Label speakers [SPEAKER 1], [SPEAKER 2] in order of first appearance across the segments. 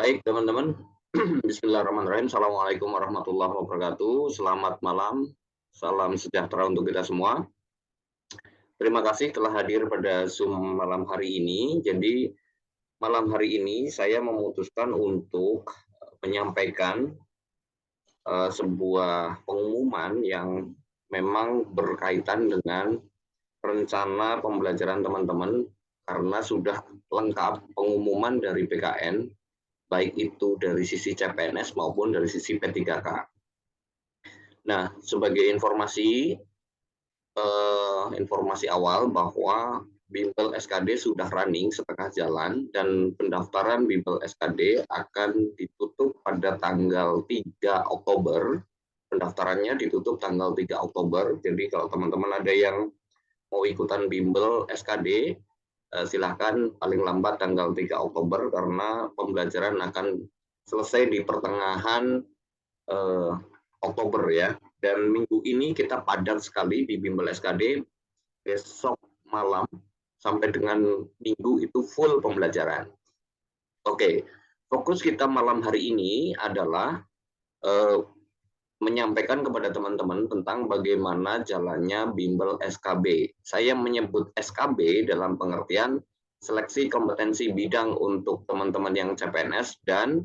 [SPEAKER 1] Baik, teman-teman. Bismillahirrahmanirrahim. Assalamualaikum warahmatullahi wabarakatuh. Selamat malam. Salam sejahtera untuk kita semua. Terima kasih telah hadir pada Zoom malam hari ini. Jadi, malam hari ini saya memutuskan untuk menyampaikan sebuah pengumuman yang memang berkaitan dengan rencana pembelajaran teman-teman karena sudah lengkap pengumuman dari BKN baik itu dari sisi CPNS maupun dari sisi P3K. Nah, sebagai informasi awal bahwa Bimbel SKD sudah running setengah jalan dan pendaftaran Bimbel SKD akan ditutup pada tanggal 3 Oktober. Pendaftarannya ditutup tanggal 3 Oktober. Jadi kalau teman-teman ada yang mau ikutan Bimbel SKD, silahkan paling lambat tanggal 3 Oktober karena pembelajaran akan selesai di pertengahan Oktober ya. Dan minggu ini kita padat sekali di Bimbel SKD, besok malam sampai dengan minggu itu full pembelajaran. Oke, fokus kita malam hari ini adalah menyampaikan kepada teman-teman tentang bagaimana jalannya Bimbel SKB. Saya menyebut SKB dalam pengertian seleksi kompetensi bidang untuk teman-teman yang CPNS dan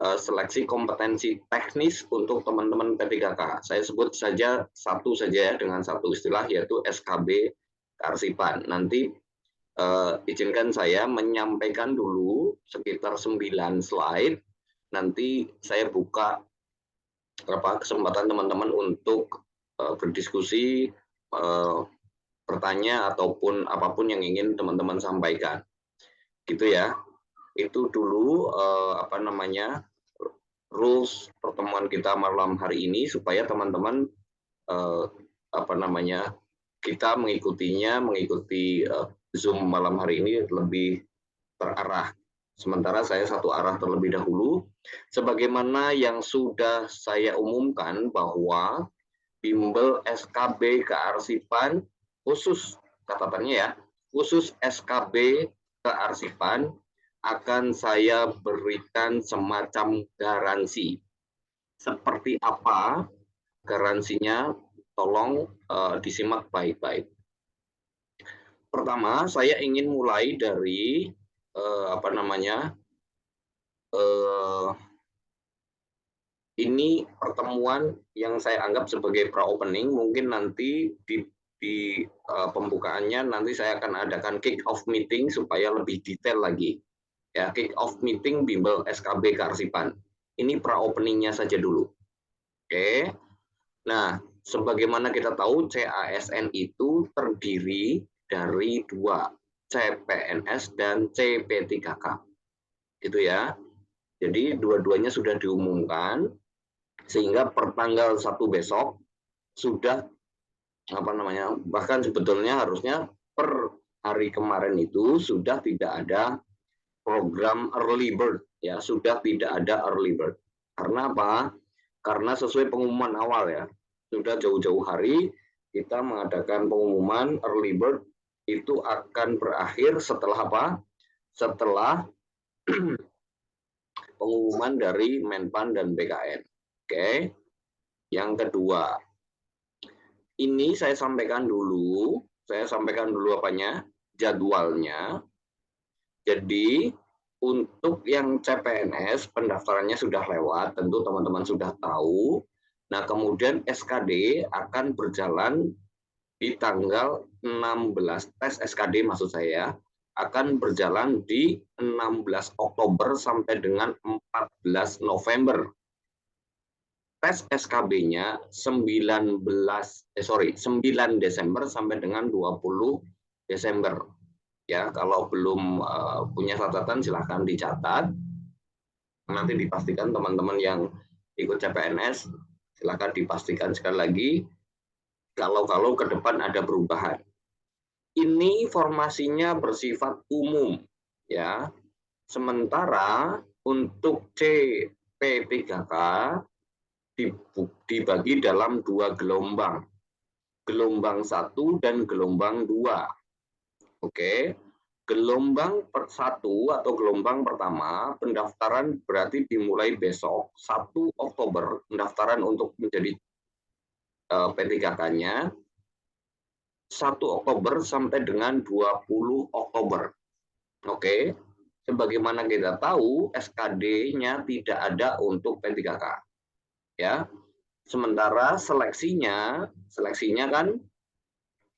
[SPEAKER 1] seleksi kompetensi teknis untuk teman-teman P3K. Saya sebut saja satu saja ya, dengan satu istilah yaitu SKB kearsipan. Nanti izinkan saya menyampaikan dulu sekitar 9 slide. Nanti saya buka kesempatan teman-teman untuk berdiskusi, bertanya ataupun apapun yang ingin teman-teman sampaikan. Gitu ya. Itu dulu rules pertemuan kita malam hari ini supaya teman-teman kita mengikuti Zoom malam hari ini lebih terarah. Sementara saya satu arah terlebih dahulu. Sebagaimana yang sudah saya umumkan bahwa Bimbel SKB kearsipan khusus, catatannya ya, khusus SKB kearsipan akan saya berikan semacam garansi. Seperti apa garansinya? Tolong disimak baik-baik. Pertama, saya ingin mulai dari ini pertemuan yang saya anggap sebagai pra-opening. Mungkin nanti di pembukaannya nanti saya akan adakan kick off meeting supaya lebih detail lagi. Ya, kick off meeting Bimbel SKB kearsipan. Ini pra-openingnya saja dulu. Oke. Nah, sebagaimana kita tahu CASN itu terdiri dari 2, CPNS dan CP3K. Gitu ya. Jadi dua-duanya sudah diumumkan sehingga per tanggal 1 besok sudah bahkan sebetulnya harusnya per hari kemarin itu sudah tidak ada program early bird ya, sudah tidak ada early bird. Karena apa? Karena sesuai pengumuman awal ya, sudah jauh-jauh hari kita mengadakan pengumuman early bird itu akan berakhir setelah apa? Setelah pengumuman dari Menpan dan BKN. Oke. Yang kedua, ini saya sampaikan dulu apanya? Jadwalnya. Jadi untuk yang CPNS pendaftarannya sudah lewat, tentu teman-teman sudah tahu. Nah, kemudian SKD akan berjalan di tanggal 16, tes SKD maksud saya, akan berjalan di 16 Oktober sampai dengan 14 November. Tes SKB-nya 9 Desember sampai dengan 20 Desember. Ya, kalau belum punya catatan silahkan dicatat. Nanti dipastikan teman-teman yang ikut CPNS silahkan dipastikan sekali lagi kalau ke depan ada perubahan. Ini informasinya bersifat umum ya. Sementara untuk CP3K dibagi dalam 2 gelombang. Gelombang 1 dan gelombang 2. Oke. Gelombang satu atau gelombang pertama, pendaftaran berarti dimulai besok, 1 Oktober, pendaftaran untuk menjadi P3K-nya, 1 Oktober sampai dengan 20 Oktober. Oke, sebagaimana kita tahu, SKD-nya tidak ada untuk P3K. Ya, sementara seleksinya kan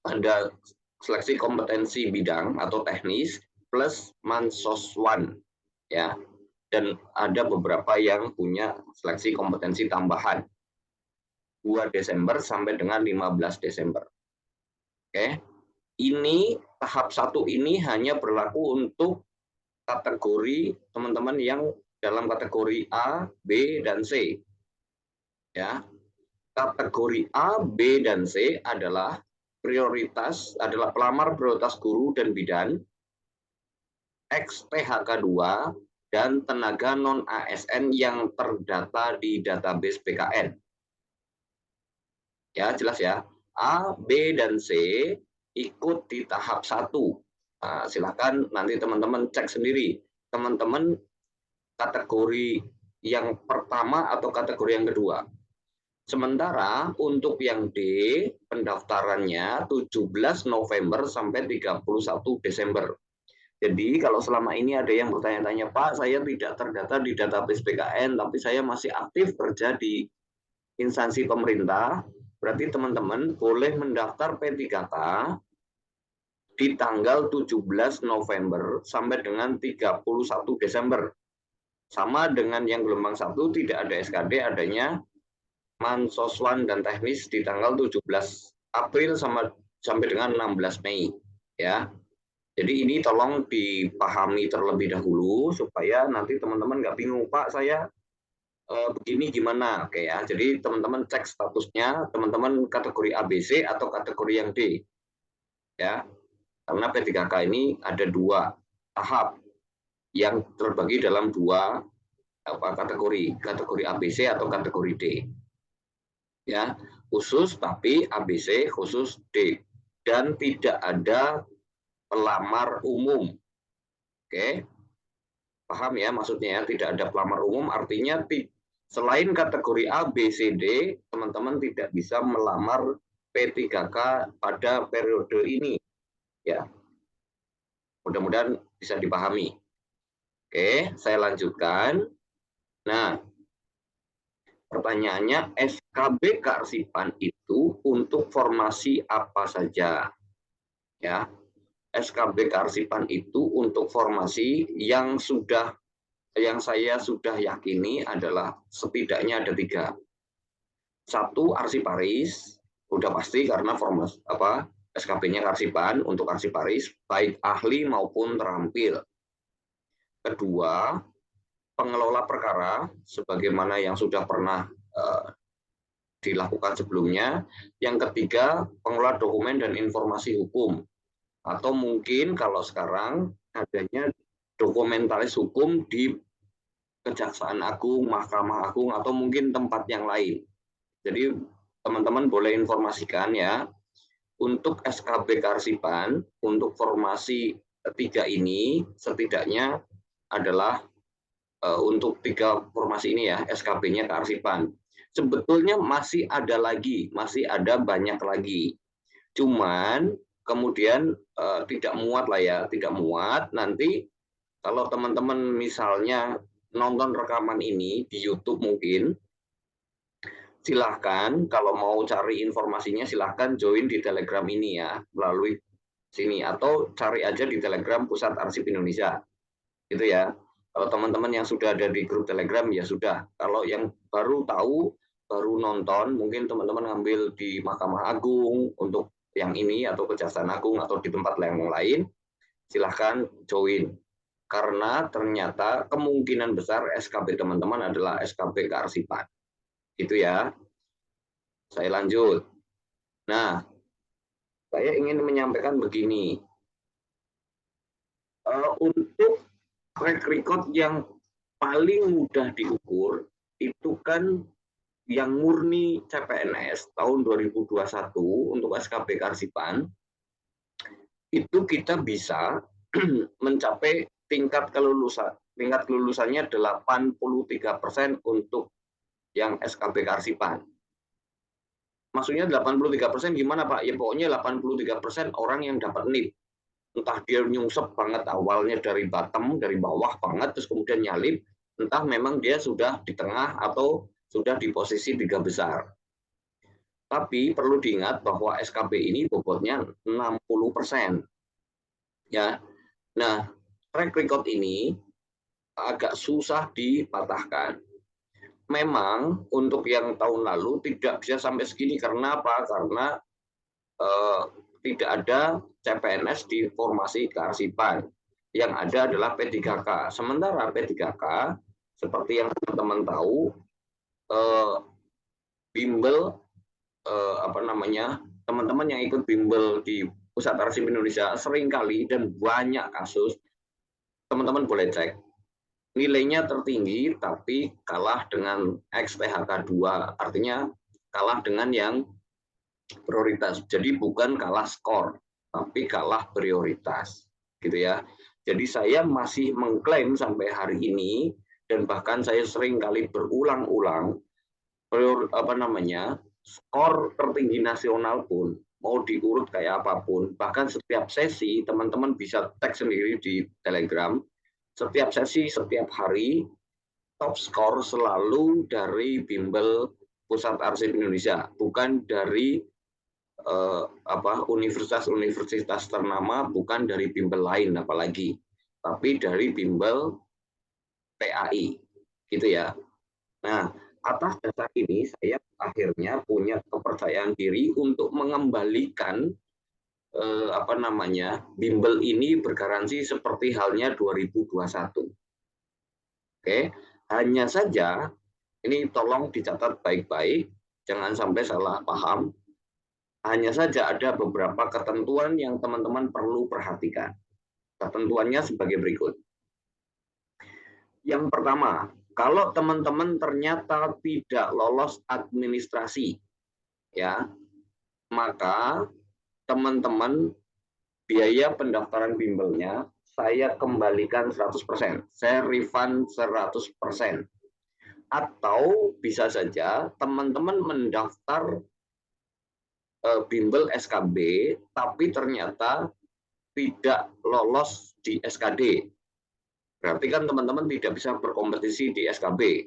[SPEAKER 1] ada seleksi kompetensi bidang atau teknis plus Mansoswan, ya, dan ada beberapa yang punya seleksi kompetensi tambahan 2 Desember sampai dengan 15 Desember. Oke, ini tahap 1 ini hanya berlaku untuk kategori teman-teman yang dalam kategori A, B, dan C. Ya, kategori A, B, dan C adalah pelamar prioritas guru dan bidan, ex-PHK 2, dan tenaga non-ASN yang terdata di database BKN. Ya, jelas ya. A, B, dan C ikut di tahap 1. Nah, silakan nanti teman-teman cek sendiri. Teman-teman kategori yang pertama atau kategori yang kedua. Sementara untuk yang D, pendaftarannya 17 November sampai 31 Desember. Jadi kalau selama ini ada yang bertanya-tanya, Pak, saya tidak terdata di database BKN, tapi saya masih aktif kerja di instansi pemerintah, berarti teman-teman boleh mendaftar P3K di tanggal 17 November sampai dengan 31 Desember. Sama dengan yang gelombang 1, tidak ada SKD, adanya Mansoswan dan teknis di tanggal 17 April sampai dengan 16 Mei. Ya, jadi ini tolong dipahami terlebih dahulu supaya nanti teman-teman nggak bingung, Pak, saya begini gimana. Oke ya, jadi teman-teman cek statusnya, teman-teman kategori ABC atau kategori yang D. Ya, karena P3K ini ada 2 tahap yang terbagi dalam 2 kategori ABC atau kategori D. Ya, khusus tapi ABC khusus D, dan tidak ada pelamar umum. Oke, paham ya maksudnya ya, tidak ada pelamar umum, artinya selain kategori A, B, C, D, teman-teman tidak bisa melamar P3K pada periode ini. Ya, mudah-mudahan bisa dipahami. Oke, saya lanjutkan. Nah, pertanyaannya, SKB Kearsipan itu untuk formasi apa saja? Ya, SKB Kearsipan itu untuk formasi yang saya sudah yakini adalah setidaknya ada 3. 1, arsiparis, udah pasti karena formasi SKB-nya Kearsipan untuk arsiparis, baik ahli maupun terampil. Kedua, pengelola perkara, sebagaimana yang sudah pernah dilakukan sebelumnya. Yang ketiga, pengelola dokumen dan informasi hukum. Atau mungkin kalau sekarang adanya dokumentalis hukum di Kejaksaan Agung, Mahkamah Agung, atau mungkin tempat yang lain. Jadi teman-teman boleh informasikan ya, untuk SKB Kearsipan, untuk formasi 3 ini setidaknya adalah untuk 3 formasi ini ya, SKB-nya Kearsipan. Sebetulnya masih ada banyak lagi. Cuman kemudian tidak muat lah ya, tidak muat. Nanti kalau teman-teman misalnya nonton rekaman ini di YouTube mungkin, silahkan kalau mau cari informasinya silahkan join di Telegram ini ya, melalui sini, atau cari aja di Telegram Pusat Arsip Indonesia. Gitu ya. Kalau teman-teman yang sudah ada di grup Telegram ya sudah. Kalau yang baru tahu, baru nonton, mungkin teman-teman ngambil di Mahkamah Agung untuk yang ini, atau Kejaksaan Agung, atau di tempat yang lain, silahkan join. Karena ternyata kemungkinan besar SKB teman-teman adalah SKB Kearsipan. Itu ya. Saya lanjut. Nah, saya ingin menyampaikan begini. Untuk track record yang paling mudah diukur itu kan yang murni CPNS tahun 2021 untuk SKB Kearsipan, itu kita bisa mencapai tingkat kelulusannya 83% untuk yang SKB kearsipan. Maksudnya 83% gimana Pak? Ya pokoknya 83% orang yang dapat NIP. Entah dia nyungsep banget awalnya dari bottom, dari bawah banget, terus kemudian nyalip, entah memang dia sudah di tengah atau sudah di posisi 3 besar. Tapi perlu diingat bahwa SKB ini bobotnya 60%. Ya. Nah, track record ini agak susah dipatahkan. Memang untuk yang tahun lalu tidak bisa sampai segini karena apa? Karena tidak ada CPNS di formasi kearsipan. Yang ada adalah P3K. Sementara P3K seperti yang teman-teman tahu, bimbel teman-teman yang ikut bimbel di Pusat Arsip Indonesia seringkali dan banyak kasus, teman-teman boleh cek, nilainya tertinggi tapi kalah dengan XTHK 2, artinya kalah dengan yang prioritas. Jadi bukan kalah skor, tapi kalah prioritas, gitu ya. Jadi saya masih mengklaim sampai hari ini, dan bahkan saya sering kali berulang-ulang, skor tertinggi nasional pun mau diurut kayak apapun, bahkan setiap sesi teman-teman bisa tag sendiri di Telegram, setiap sesi setiap hari top skor selalu dari bimbel Pusat Arsip Indonesia, bukan dari universitas-universitas ternama, bukan dari bimbel lain apalagi, tapi dari bimbel PAI, gitu ya. Nah, atas dasar ini saya akhirnya punya kepercayaan diri untuk mengembalikan bimbel ini bergaransi seperti halnya 2021. Oke, hanya saja ini tolong dicatat baik-baik, jangan sampai salah paham. Hanya saja ada beberapa ketentuan yang teman-teman perlu perhatikan. Ketentuannya sebagai berikut. Yang pertama, kalau teman-teman ternyata tidak lolos administrasi, ya, maka teman-teman biaya pendaftaran bimbelnya saya kembalikan 100%, saya refund 100%. Atau bisa saja teman-teman mendaftar bimbel SKB, tapi ternyata tidak lolos di SKD. Berarti kan teman-teman tidak bisa berkompetisi di SKB.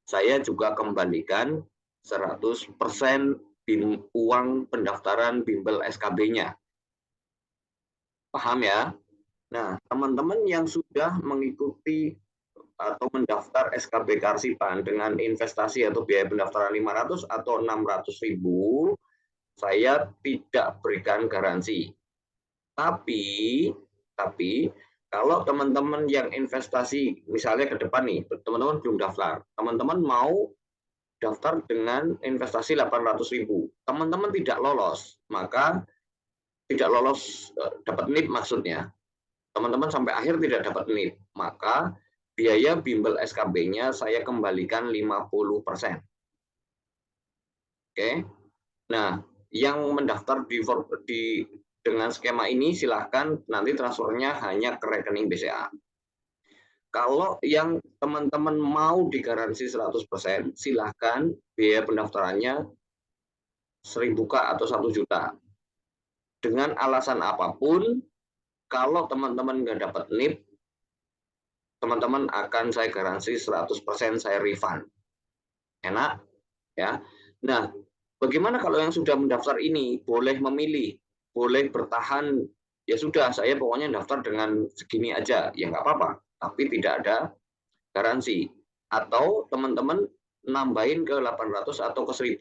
[SPEAKER 1] Saya juga kembalikan 100% uang pendaftaran bimbel SKB-nya. Paham ya? Nah, teman-teman yang sudah mengikuti atau mendaftar SKB Kearsipan dengan investasi atau biaya pendaftaran 500 atau 600.000, saya tidak berikan garansi. Tapi kalau teman-teman yang investasi, misalnya ke depan nih, teman-teman belum daftar, teman-teman mau daftar dengan investasi 800.000, teman-teman tidak lolos, maka tidak lolos dapat NIP maksudnya, teman-teman sampai akhir tidak dapat NIP, maka biaya bimbel SKB-nya saya kembalikan 50%. Oke. Nah, yang mendaftar dengan skema ini silahkan nanti transfernya hanya ke rekening BCA. Kalau yang teman-teman mau digaransi 100%, silahkan biaya pendaftarannya 1.000 atau 1 juta. Dengan alasan apapun, kalau teman-teman nggak dapat NIP, teman-teman akan saya garansi 100% saya refund. Enak? Ya. Nah, bagaimana kalau yang sudah mendaftar ini boleh memilih, boleh bertahan, ya sudah saya pokoknya daftar dengan segini aja, ya nggak apa-apa, tapi tidak ada garansi. Atau teman-teman nambahin ke 800 atau ke 1.000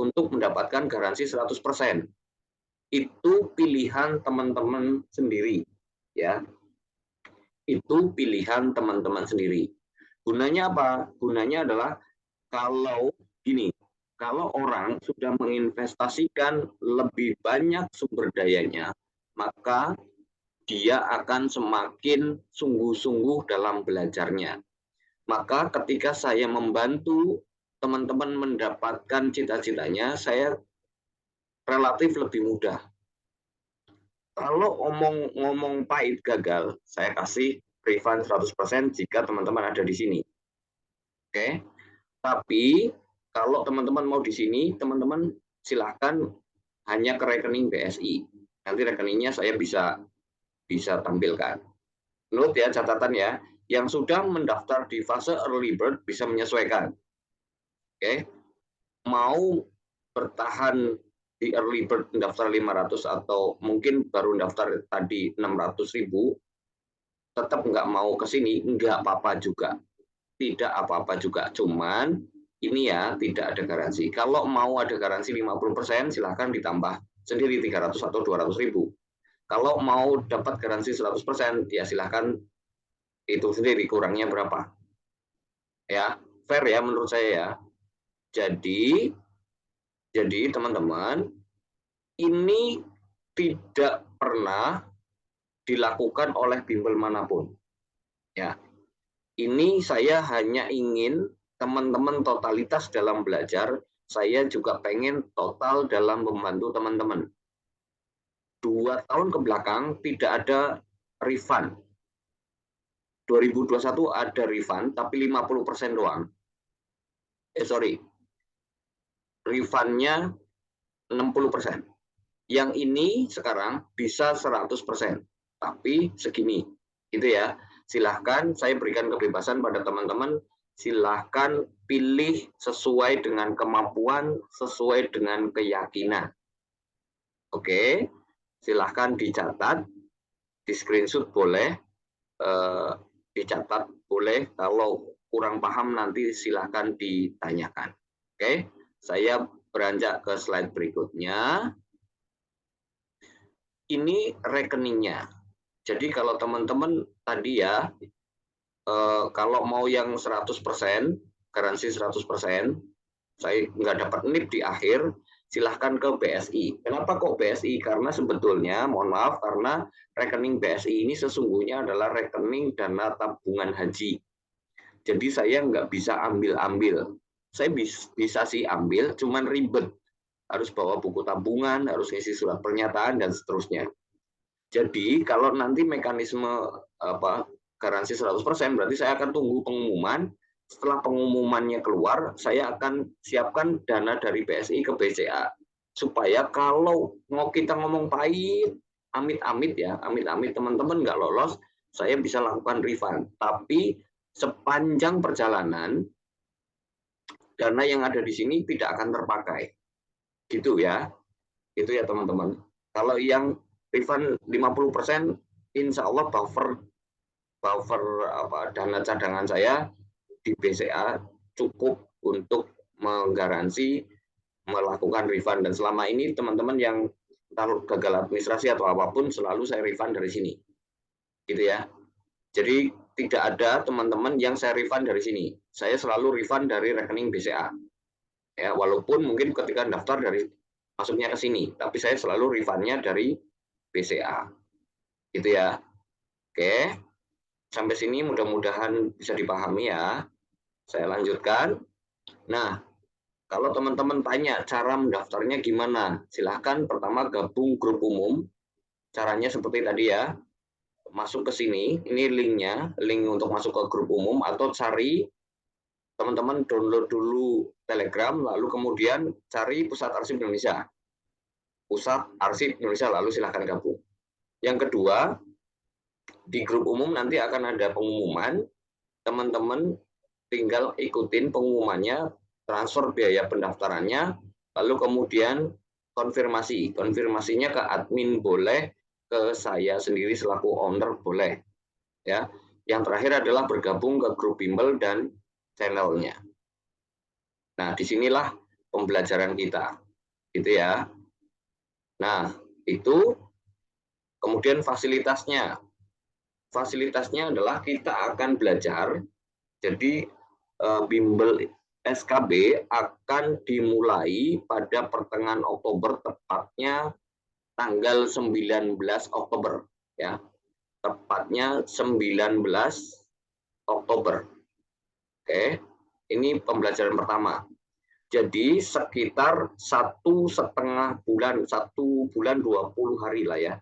[SPEAKER 1] untuk mendapatkan garansi 100%. Itu pilihan teman-teman sendiri, ya. Itu pilihan teman-teman sendiri. Gunanya apa? Gunanya adalah kalau gini, kalau orang sudah menginvestasikan lebih banyak sumber dayanya, maka dia akan semakin sungguh-sungguh dalam belajarnya. Maka ketika saya membantu teman-teman mendapatkan cita-citanya, saya relatif lebih mudah. Kalau ngomong pahit gagal, saya kasih refund 100% jika teman-teman ada di sini. Oke. Tapi kalau teman-teman mau di sini, teman-teman silahkan hanya ke rekening BSI. Nanti rekeningnya saya bisa tampilkan. Note ya, catatan ya, yang sudah mendaftar di fase early bird bisa menyesuaikan. Oke. Mau bertahan di early bird mendaftar 500 atau mungkin baru daftar tadi 600.000, tetap nggak mau ke sini, nggak apa-apa juga. Tidak apa-apa juga, cuman ini ya tidak ada garansi. Kalau mau ada garansi 50%, silahkan ditambah sendiri 300 atau 200.000. Kalau mau dapat garansi 100%, ya silahkan itu sendiri kurangnya berapa. Ya, fair ya menurut saya ya. Jadi teman-teman, ini tidak pernah dilakukan oleh bimbel manapun. Ya, ini saya hanya ingin teman-teman totalitas dalam belajar, saya juga pengen total dalam membantu teman-teman. 2 tahun ke belakang tidak ada refund. 2021 ada refund, tapi 50% doang. Refundnya 60%. Yang ini sekarang bisa 100%, tapi segini. Gitu ya. Silahkan saya berikan kebebasan pada teman-teman, silahkan pilih sesuai dengan kemampuan, sesuai dengan keyakinan. Oke, silahkan dicatat, di screenshot boleh, dicatat boleh, kalau kurang paham nanti silahkan ditanyakan. Oke, saya beranjak ke slide berikutnya. Ini rekeningnya. Jadi kalau teman-teman tadi ya, kalau mau yang 100%, garansi 100%, saya nggak dapat NIP di akhir, silahkan ke BSI. Kenapa kok BSI? Karena sebetulnya, mohon maaf, karena rekening BSI ini sesungguhnya adalah rekening dana tabungan haji. Jadi saya nggak bisa ambil-ambil. Saya bisa sih ambil, cuman ribet. Harus bawa buku tabungan, harus ngisi surat pernyataan, dan seterusnya. Jadi kalau nanti mekanisme garansi 100%, berarti saya akan tunggu pengumuman. Setelah pengumumannya keluar, saya akan siapkan dana dari BSI ke BCA. Supaya kalau mau kita ngomong pahit, amit-amit ya, amit-amit teman-teman nggak lolos, saya bisa lakukan refund. Tapi sepanjang perjalanan, dana yang ada di sini tidak akan terpakai. Gitu ya. Itu ya teman-teman. Kalau yang refund 50%, insya Allah buffer dana cadangan saya di BCA cukup untuk menggaransi melakukan refund. Dan selama ini teman-teman yang gagal administrasi atau apapun, selalu saya refund dari sini. Gitu ya. Jadi tidak ada teman-teman yang saya refund dari sini. Saya selalu refund dari rekening BCA. Ya, walaupun mungkin ketika daftar dari masuknya ke sini, tapi saya selalu refundnya dari BCA. Gitu ya. Oke. Sampai sini mudah-mudahan bisa dipahami ya. Saya lanjutkan. Nah, kalau teman-teman tanya cara mendaftarnya gimana, silahkan pertama gabung grup umum. Caranya seperti tadi ya. Masuk ke sini, ini linknya, link untuk masuk ke grup umum, atau cari, teman-teman download dulu Telegram, lalu kemudian cari Pusat Arsip Indonesia. Pusat Arsip Indonesia, lalu silahkan gabung. Yang kedua, di grup umum nanti akan ada pengumuman, teman-teman tinggal ikutin pengumumannya, transfer biaya pendaftarannya, lalu kemudian konfirmasinya ke admin boleh, ke saya sendiri selaku owner boleh. Ya, yang terakhir adalah bergabung ke grup bimbel dan channelnya. Nah, disinilah pembelajaran kita, gitu ya. Nah, itu kemudian fasilitasnya. Fasilitasnya adalah kita akan belajar, jadi bimbel SKB akan dimulai pada pertengahan Oktober, tepatnya tanggal 19 Oktober ya. Tepatnya 19 Oktober. Oke. Ini pembelajaran pertama. Jadi sekitar 1,5 bulan, 1 bulan 20 hari lah ya.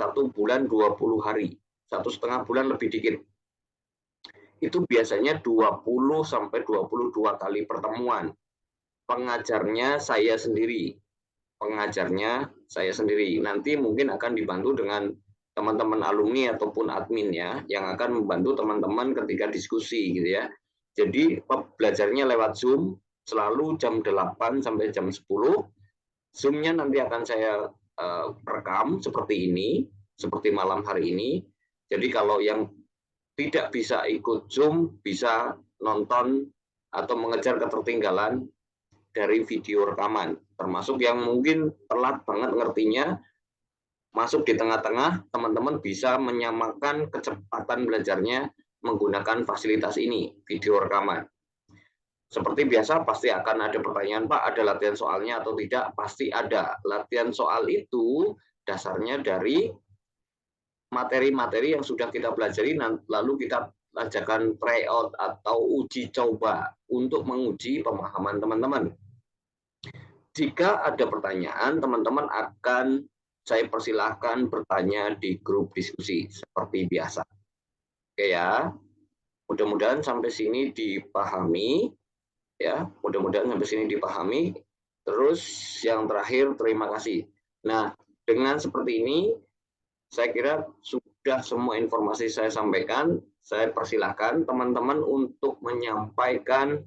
[SPEAKER 1] 1 bulan 20 hari, 1,5 bulan lebih dikit. Itu biasanya 20 sampai 22 kali pertemuan. Pengajarnya saya sendiri. Nanti mungkin akan dibantu dengan teman-teman alumni ataupun admin ya, yang akan membantu teman-teman ketika diskusi gitu ya. Jadi belajarnya lewat Zoom, selalu jam 8 sampai jam 10. Zoom-nya nanti akan saya rekam seperti ini, seperti malam hari ini. Jadi kalau yang tidak bisa ikut Zoom, bisa nonton atau mengejar ketertinggalan dari video rekaman, termasuk yang mungkin telat banget ngertinya, masuk di tengah-tengah, teman-teman bisa menyamakan kecepatan belajarnya menggunakan fasilitas ini, video rekaman. Seperti biasa, pasti akan ada pertanyaan, Pak, ada latihan soalnya atau tidak? Pasti ada. Latihan soal itu dasarnya dari materi-materi yang sudah kita pelajari, lalu kita ajarkan tryout atau uji coba untuk menguji pemahaman teman-teman. Jika ada pertanyaan, teman-teman akan saya persilahkan bertanya di grup diskusi seperti biasa. Oke ya, mudah-mudahan sampai sini dipahami. Ya, mudah-mudahan sampai sini dipahami. Terus yang terakhir, terima kasih. Nah, dengan seperti ini, saya kira sudah semua informasi saya sampaikan. Saya persilahkan teman-teman untuk menyampaikan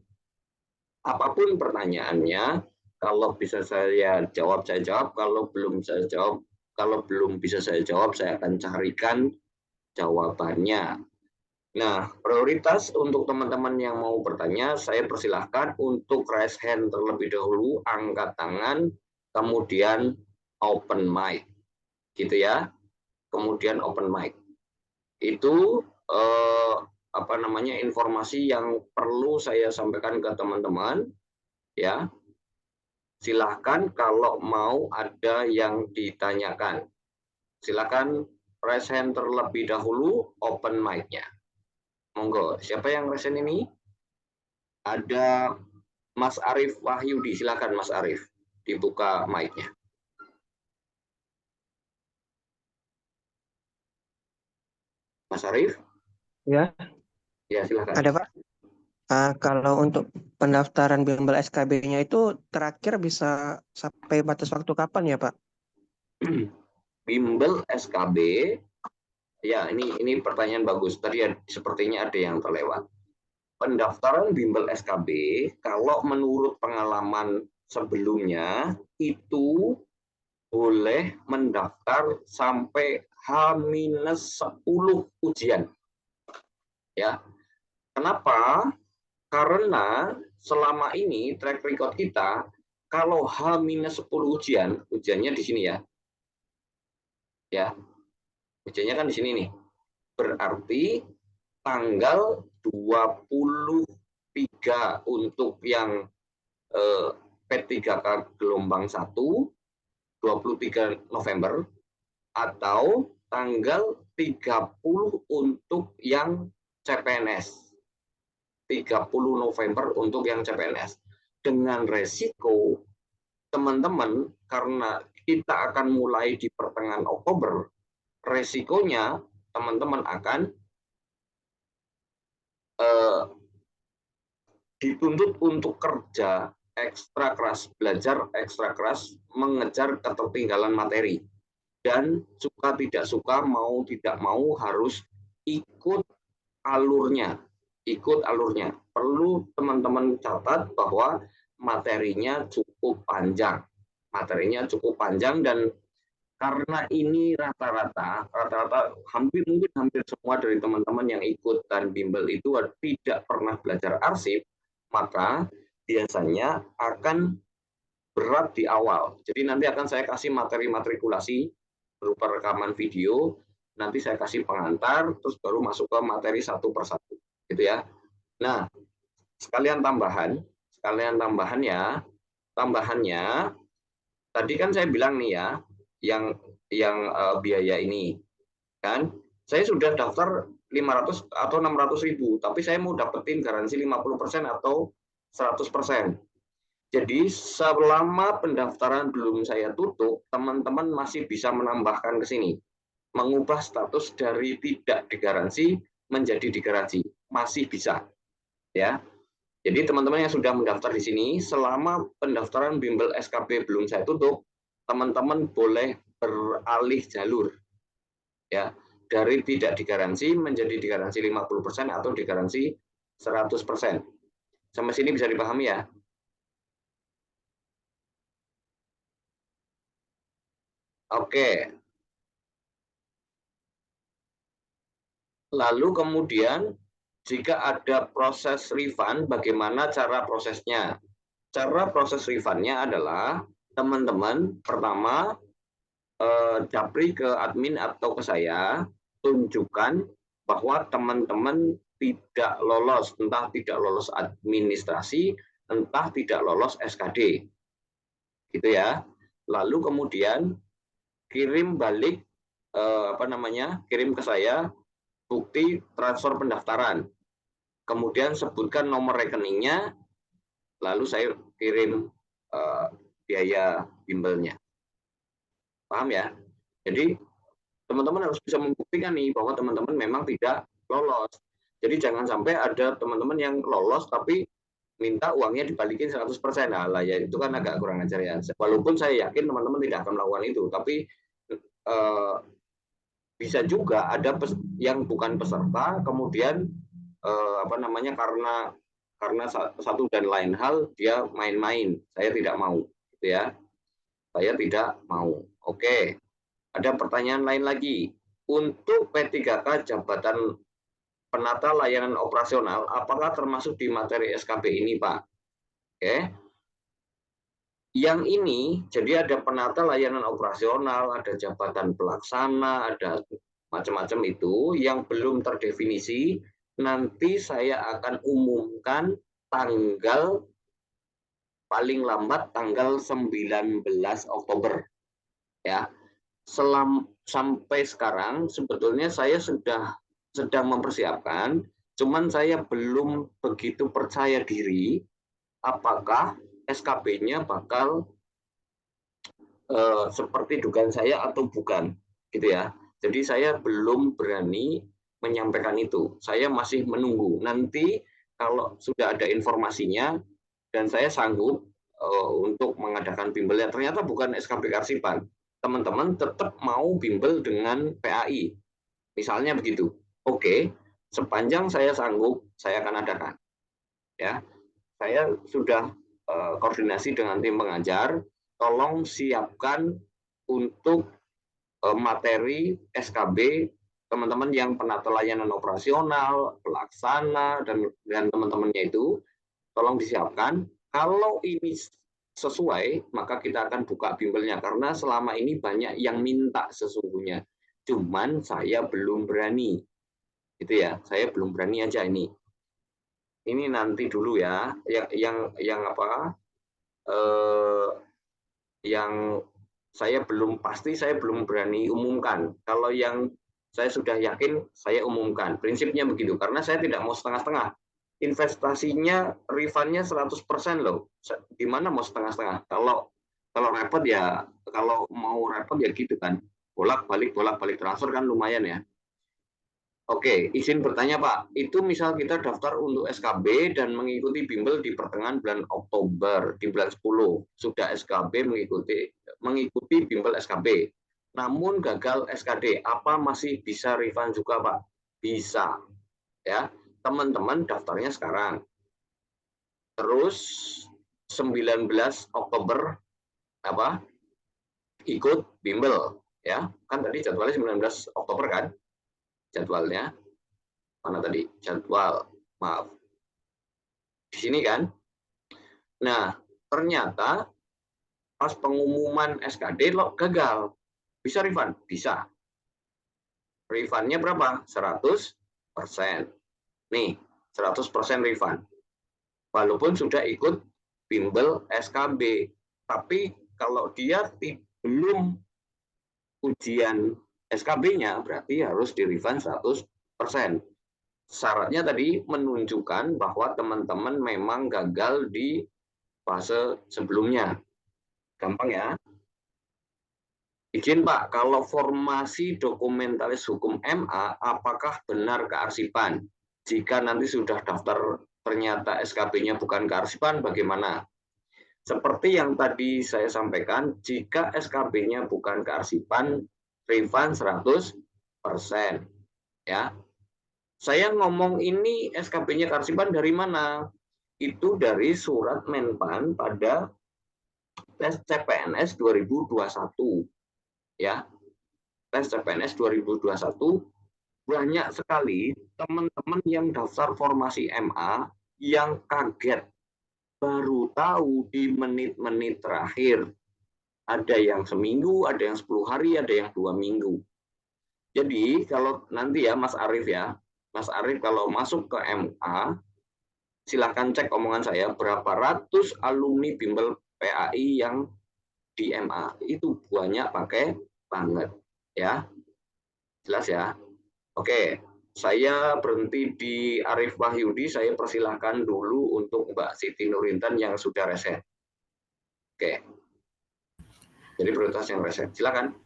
[SPEAKER 1] apapun pertanyaannya. Kalau bisa saya jawab, saya jawab. Kalau belum bisa saya jawab, saya akan carikan jawabannya. Nah, prioritas untuk teman-teman yang mau bertanya, saya persilahkan untuk raise hand terlebih dahulu, angkat tangan, kemudian open mic, gitu ya. Kemudian open mic. Itu informasi yang perlu saya sampaikan ke teman-teman, ya. Silahkan kalau mau ada yang ditanyakan. Silahkan raise hand terlebih dahulu, open mic-nya. Monggo, siapa yang raise hand ini? Ada Mas Arief Wahyudi, silakan Mas Arief, dibuka mic-nya. Mas Arief?
[SPEAKER 2] Ya.
[SPEAKER 1] Ya, silakan.
[SPEAKER 2] Ada Pak. Kalau untuk pendaftaran bimbel SKB-nya itu terakhir bisa sampai batas waktu kapan ya Pak?
[SPEAKER 1] Bimbel SKB, ya ini pertanyaan bagus. Tadi sepertinya ada yang terlewat. Pendaftaran bimbel SKB, kalau menurut pengalaman sebelumnya, itu boleh mendaftar sampai H-10 ujian. Ya. Kenapa? Karena selama ini track record kita, kalau H-10 ujiannya di sini ya. Ya. Ujiannya kan di sini nih. Berarti tanggal 23 untuk yang P3K gelombang 1, 23 November, atau tanggal 30 untuk yang CPNS. 30 November untuk yang CPNS. Dengan resiko, teman-teman, karena kita akan mulai di pertengahan Oktober, resikonya teman-teman akan dituntut untuk kerja ekstra keras, belajar ekstra keras, mengejar ketertinggalan materi. Dan suka tidak suka, mau tidak mau harus ikut alurnya. Perlu teman-teman catat bahwa materinya cukup panjang. Dan karena ini rata-rata hampir semua dari teman-teman yang ikut dan bimbel itu tidak pernah belajar arsip, maka biasanya akan berat di awal. Jadi nanti akan saya kasih materi matrikulasi berupa rekaman video, nanti saya kasih pengantar, terus baru masuk ke materi satu persatu, gitu ya. Nah, tambahannya, tadi kan saya bilang nih ya, yang biaya ini, kan, saya sudah daftar 500 atau 600 ribu, tapi saya mau dapetin garansi 50% atau 100%. Jadi selama pendaftaran belum saya tutup, teman-teman masih bisa menambahkan ke sini. mengubah status dari tidak digaransi menjadi digaransi. Masih bisa, ya. Jadi teman-teman yang sudah mendaftar di sini, selama pendaftaran bimbel SKB belum saya tutup, teman-teman boleh beralih jalur, ya, dari tidak digaransi menjadi digaransi 50% atau digaransi 100%. Sampai sini bisa dipahami ya? Oke. Lalu kemudian jika ada proses refund, bagaimana cara prosesnya? Cara proses refundnya adalah teman-teman pertama japri ke admin atau ke saya, tunjukkan bahwa teman-teman tidak lolos, entah tidak lolos administrasi, entah tidak lolos SKD, gitu ya. Lalu kemudian kirim balik kirim ke saya bukti transfer pendaftaran. Kemudian sebutkan nomor rekeningnya, lalu saya kirim biaya bimbelnya. Paham ya? Jadi teman-teman harus bisa membuktikan nih bahwa teman-teman memang tidak lolos. Jadi jangan sampai ada teman-teman yang lolos tapi minta uangnya dibalikin 100%. Nah, lah ya itu kan agak kurang ajar ya. Walaupun saya yakin teman-teman tidak akan melakukan itu, tapi bisa juga ada yang bukan peserta kemudian karena satu dan lain hal dia main-main. Saya tidak mau, gitu ya. Saya tidak mau. Oke. Ada pertanyaan lain lagi. Untuk P3K jabatan penata layanan operasional, apakah termasuk di materi SKB ini, Pak? Oke. Yang ini, jadi ada penata layanan operasional, ada jabatan pelaksana, ada macam-macam itu yang belum terdefinisi. Nanti saya akan umumkan tanggal paling lambat tanggal 19 Oktober. Ya. Sampai sekarang sebetulnya saya sedang mempersiapkan, cuman saya belum begitu percaya diri apakah SKB-nya bakal seperti dugaan saya atau bukan, gitu ya. Jadi saya belum berani menyampaikan itu. Saya masih menunggu. Nanti kalau sudah ada informasinya dan saya sanggup untuk mengadakan bimbelnya, ternyata bukan SKB Karsipan. Teman-teman tetap mau bimbel dengan PAI. Misalnya begitu. Oke, sepanjang saya sanggup, saya akan adakan. Ya, saya sudah koordinasi dengan tim pengajar. Tolong siapkan untuk materi SKB teman-teman yang penata layanan operasional, pelaksana, dan teman-temannya itu, tolong disiapkan. Kalau ini sesuai, maka kita akan buka bimbelnya. Karena selama ini banyak yang minta sesungguhnya. Cuman saya belum berani. Gitu ya, saya belum berani aja ini. Ini nanti dulu ya, yang saya belum pasti, saya belum berani umumkan. Kalau yang saya sudah yakin, saya umumkan. Prinsipnya begitu, karena saya tidak mau setengah-setengah. Investasinya, refundnya 100% loh. Gimana mau setengah-setengah? Kalau repot ya, kalau mau repot ya gitu kan. Bolak-balik transfer kan lumayan ya. Oke, izin bertanya Pak, itu misal kita daftar untuk SKB dan mengikuti bimbel di pertengahan bulan Oktober, di bulan 10, sudah SKB mengikuti bimbel SKB, namun gagal SKD, apa masih bisa refund juga Pak? Bisa, ya. Teman-teman daftarnya sekarang. Terus 19 Oktober ikut bimbel, ya. Kan tadi jadwalnya 19 Oktober kan? Jadwalnya mana tadi jadwal, maaf, di sini kan. Nah ternyata pas pengumuman SKD lo gagal, bisa refund? Bisa. Refundnya berapa? 100%. Nih 100% refund walaupun sudah ikut bimbel SKB. Tapi kalau dia belum ujian SKB-nya berarti harus di refund 100%. Syaratnya tadi menunjukkan bahwa teman-teman memang gagal di fase sebelumnya. Gampang ya. Izin Pak, kalau formasi dokumentalis hukum MA, apakah benar kearsipan? Jika nanti sudah daftar ternyata SKB-nya bukan kearsipan, bagaimana? Seperti yang tadi saya sampaikan, jika SKB-nya bukan kearsipan, refund 100%. Ya. Saya ngomong ini SKB-nya kearsipan dari mana? Itu dari surat Menpan pada tes CPNS 2021. Ya, tes CPNS 2021 banyak sekali teman-teman yang daftar formasi MA yang kaget baru tahu di menit-menit terakhir. Ada yang seminggu, ada yang 10 hari, ada yang 2 minggu. Jadi kalau nanti ya Mas Arief kalau masuk ke MA, silahkan cek omongan saya, berapa ratus alumni bimbel PAI yang di MA. Itu banyak pakai banget. Ya, jelas ya. Oke, saya berhenti di Arief Wahyudi, saya persilahkan dulu untuk Mbak Siti Nurintan yang sudah reset. Oke, jadi prioritas yang reset, silakan.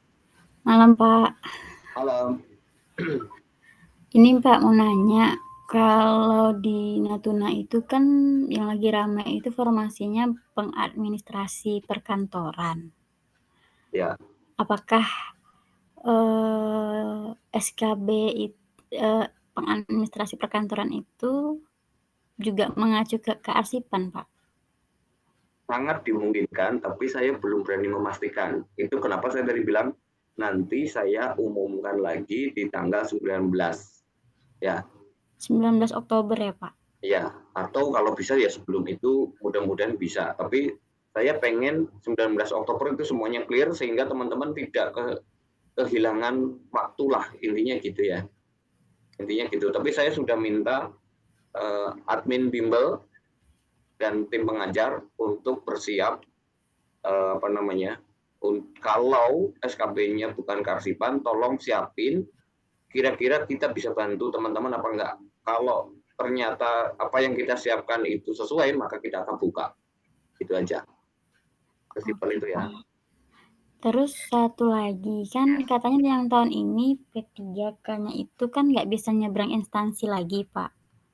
[SPEAKER 3] Malam Pak.
[SPEAKER 1] Malam.
[SPEAKER 3] Ini Pak mau nanya, kalau di Natuna itu kan yang lagi ramai itu formasinya pengadministrasi perkantoran.
[SPEAKER 1] Ya.
[SPEAKER 3] Apakah SKB pengadministrasi perkantoran itu juga mengacu ke kearsipan, Pak?
[SPEAKER 1] Sangat dimungkinkan, tapi saya belum berani memastikan. Itu kenapa saya tadi bilang nanti saya umumkan lagi di tanggal 19. Ya.
[SPEAKER 3] 19 Oktober ya, Pak?
[SPEAKER 1] Ya, atau kalau bisa ya sebelum itu mudah-mudahan bisa. Tapi saya pengen 19 Oktober itu semuanya clear sehingga teman-teman tidak kehilangan waktu lah, intinya gitu ya. Intinya gitu. Tapi saya sudah minta admin bimbel dan tim pengajar untuk bersiap kalau SKB-nya bukan kearsipan, tolong siapin kira-kira kita bisa bantu teman-teman apa enggak. Kalau ternyata apa yang kita siapkan itu sesuai, maka kita akan buka. Itu aja. Kesimpel itu ya.
[SPEAKER 3] Terus satu lagi, kan katanya yang tahun ini P3K-nya itu kan nggak bisa nyebrang instansi lagi, Pak.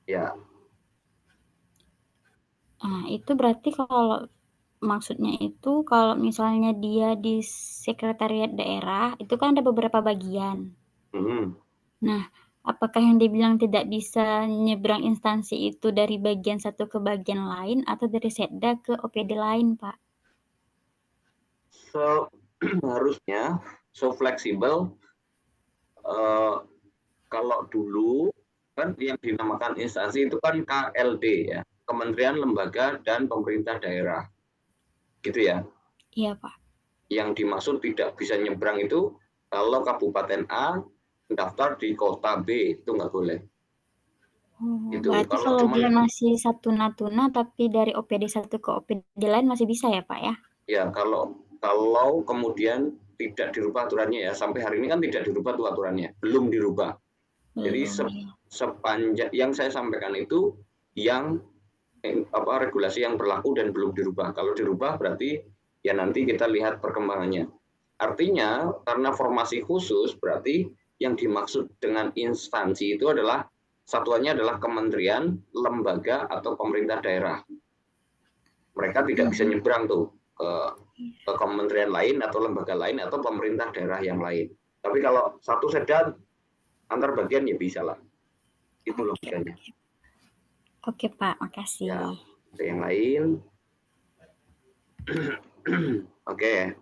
[SPEAKER 1] Ya.
[SPEAKER 3] Nah, itu berarti kalau maksudnya itu kalau misalnya dia di sekretariat daerah, itu kan ada beberapa bagian. Nah, apakah yang dibilang tidak bisa nyebrang instansi itu dari bagian satu ke bagian lain atau dari Setda ke OPD lain, Pak?
[SPEAKER 1] Harusnya fleksibel. Kalau dulu kan yang dinamakan instansi itu kan KLD ya, Kementerian Lembaga dan Pemerintah Daerah. Gitu ya.
[SPEAKER 3] Iya, Pak.
[SPEAKER 1] Yang dimaksud tidak bisa nyebrang itu kalau Kabupaten A mendaftar di kota B, itu nggak boleh.
[SPEAKER 3] Gitu. Berarti kalau dia masih satu Natuna tapi dari OPD satu ke OPD lain masih bisa ya, Pak ya?
[SPEAKER 1] Ya, kalau kemudian tidak dirubah aturannya ya, sampai hari ini kan tidak dirubah tuh aturannya, belum dirubah. Jadi sepanjang yang saya sampaikan itu yang regulasi yang berlaku dan belum dirubah. Kalau dirubah berarti ya nanti kita lihat perkembangannya. Artinya karena formasi khusus berarti yang dimaksud dengan instansi itu adalah satuannya adalah kementerian, lembaga atau pemerintah daerah. Mereka tidak bisa nyebrang tuh ke kementerian lain atau lembaga lain atau pemerintah daerah yang lain. Tapi kalau satu Setda antar bagian ya bisa lah. Itu logikanya.
[SPEAKER 3] Oke Pak, makasih.
[SPEAKER 1] Ya, ada yang lain. Oke.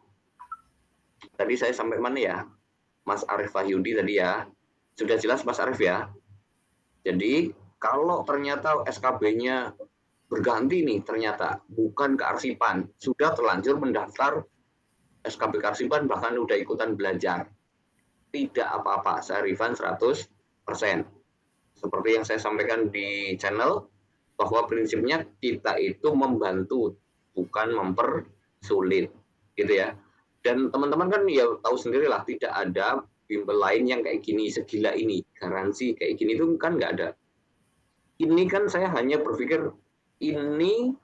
[SPEAKER 1] Tadi saya sampai mana ya? Mas Arief Wahyudi tadi ya. Sudah jelas Mas Arief ya? Jadi kalau ternyata SKB-nya berganti nih, ternyata bukan kearsipan, sudah terlanjur mendaftar SKB kearsipan, bahkan udah ikutan belajar. Tidak apa-apa, saya refund 100%. Seperti yang saya sampaikan di channel, bahwa prinsipnya kita itu membantu, bukan mempersulit. Gitu ya. Dan teman-teman kan ya tahu sendirilah, tidak ada bimbel lain yang kayak gini, segila ini. Garansi kayak gini itu kan nggak ada. Ini kan saya hanya berpikir, ini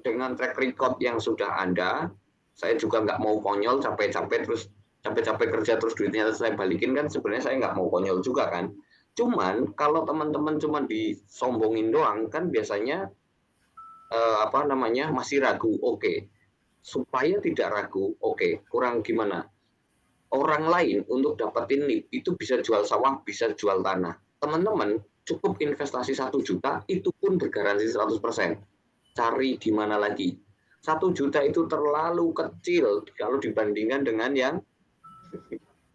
[SPEAKER 1] dengan track record yang sudah ada, saya juga nggak mau konyol, capek-capek terus capek-capek kerja terus duitnya saya balikin kan sebenarnya saya nggak mau konyol juga kan. Cuman kalau teman-teman cuma disombongin doang kan biasanya masih ragu. Oke. Supaya tidak ragu, oke, kurang gimana? Orang lain untuk dapetin nih itu bisa jual sawah, bisa jual tanah. Teman-teman cukup investasi 1 juta itu pun bergaransi 100%. Cari di mana lagi? 1 juta itu terlalu kecil kalau dibandingkan dengan yang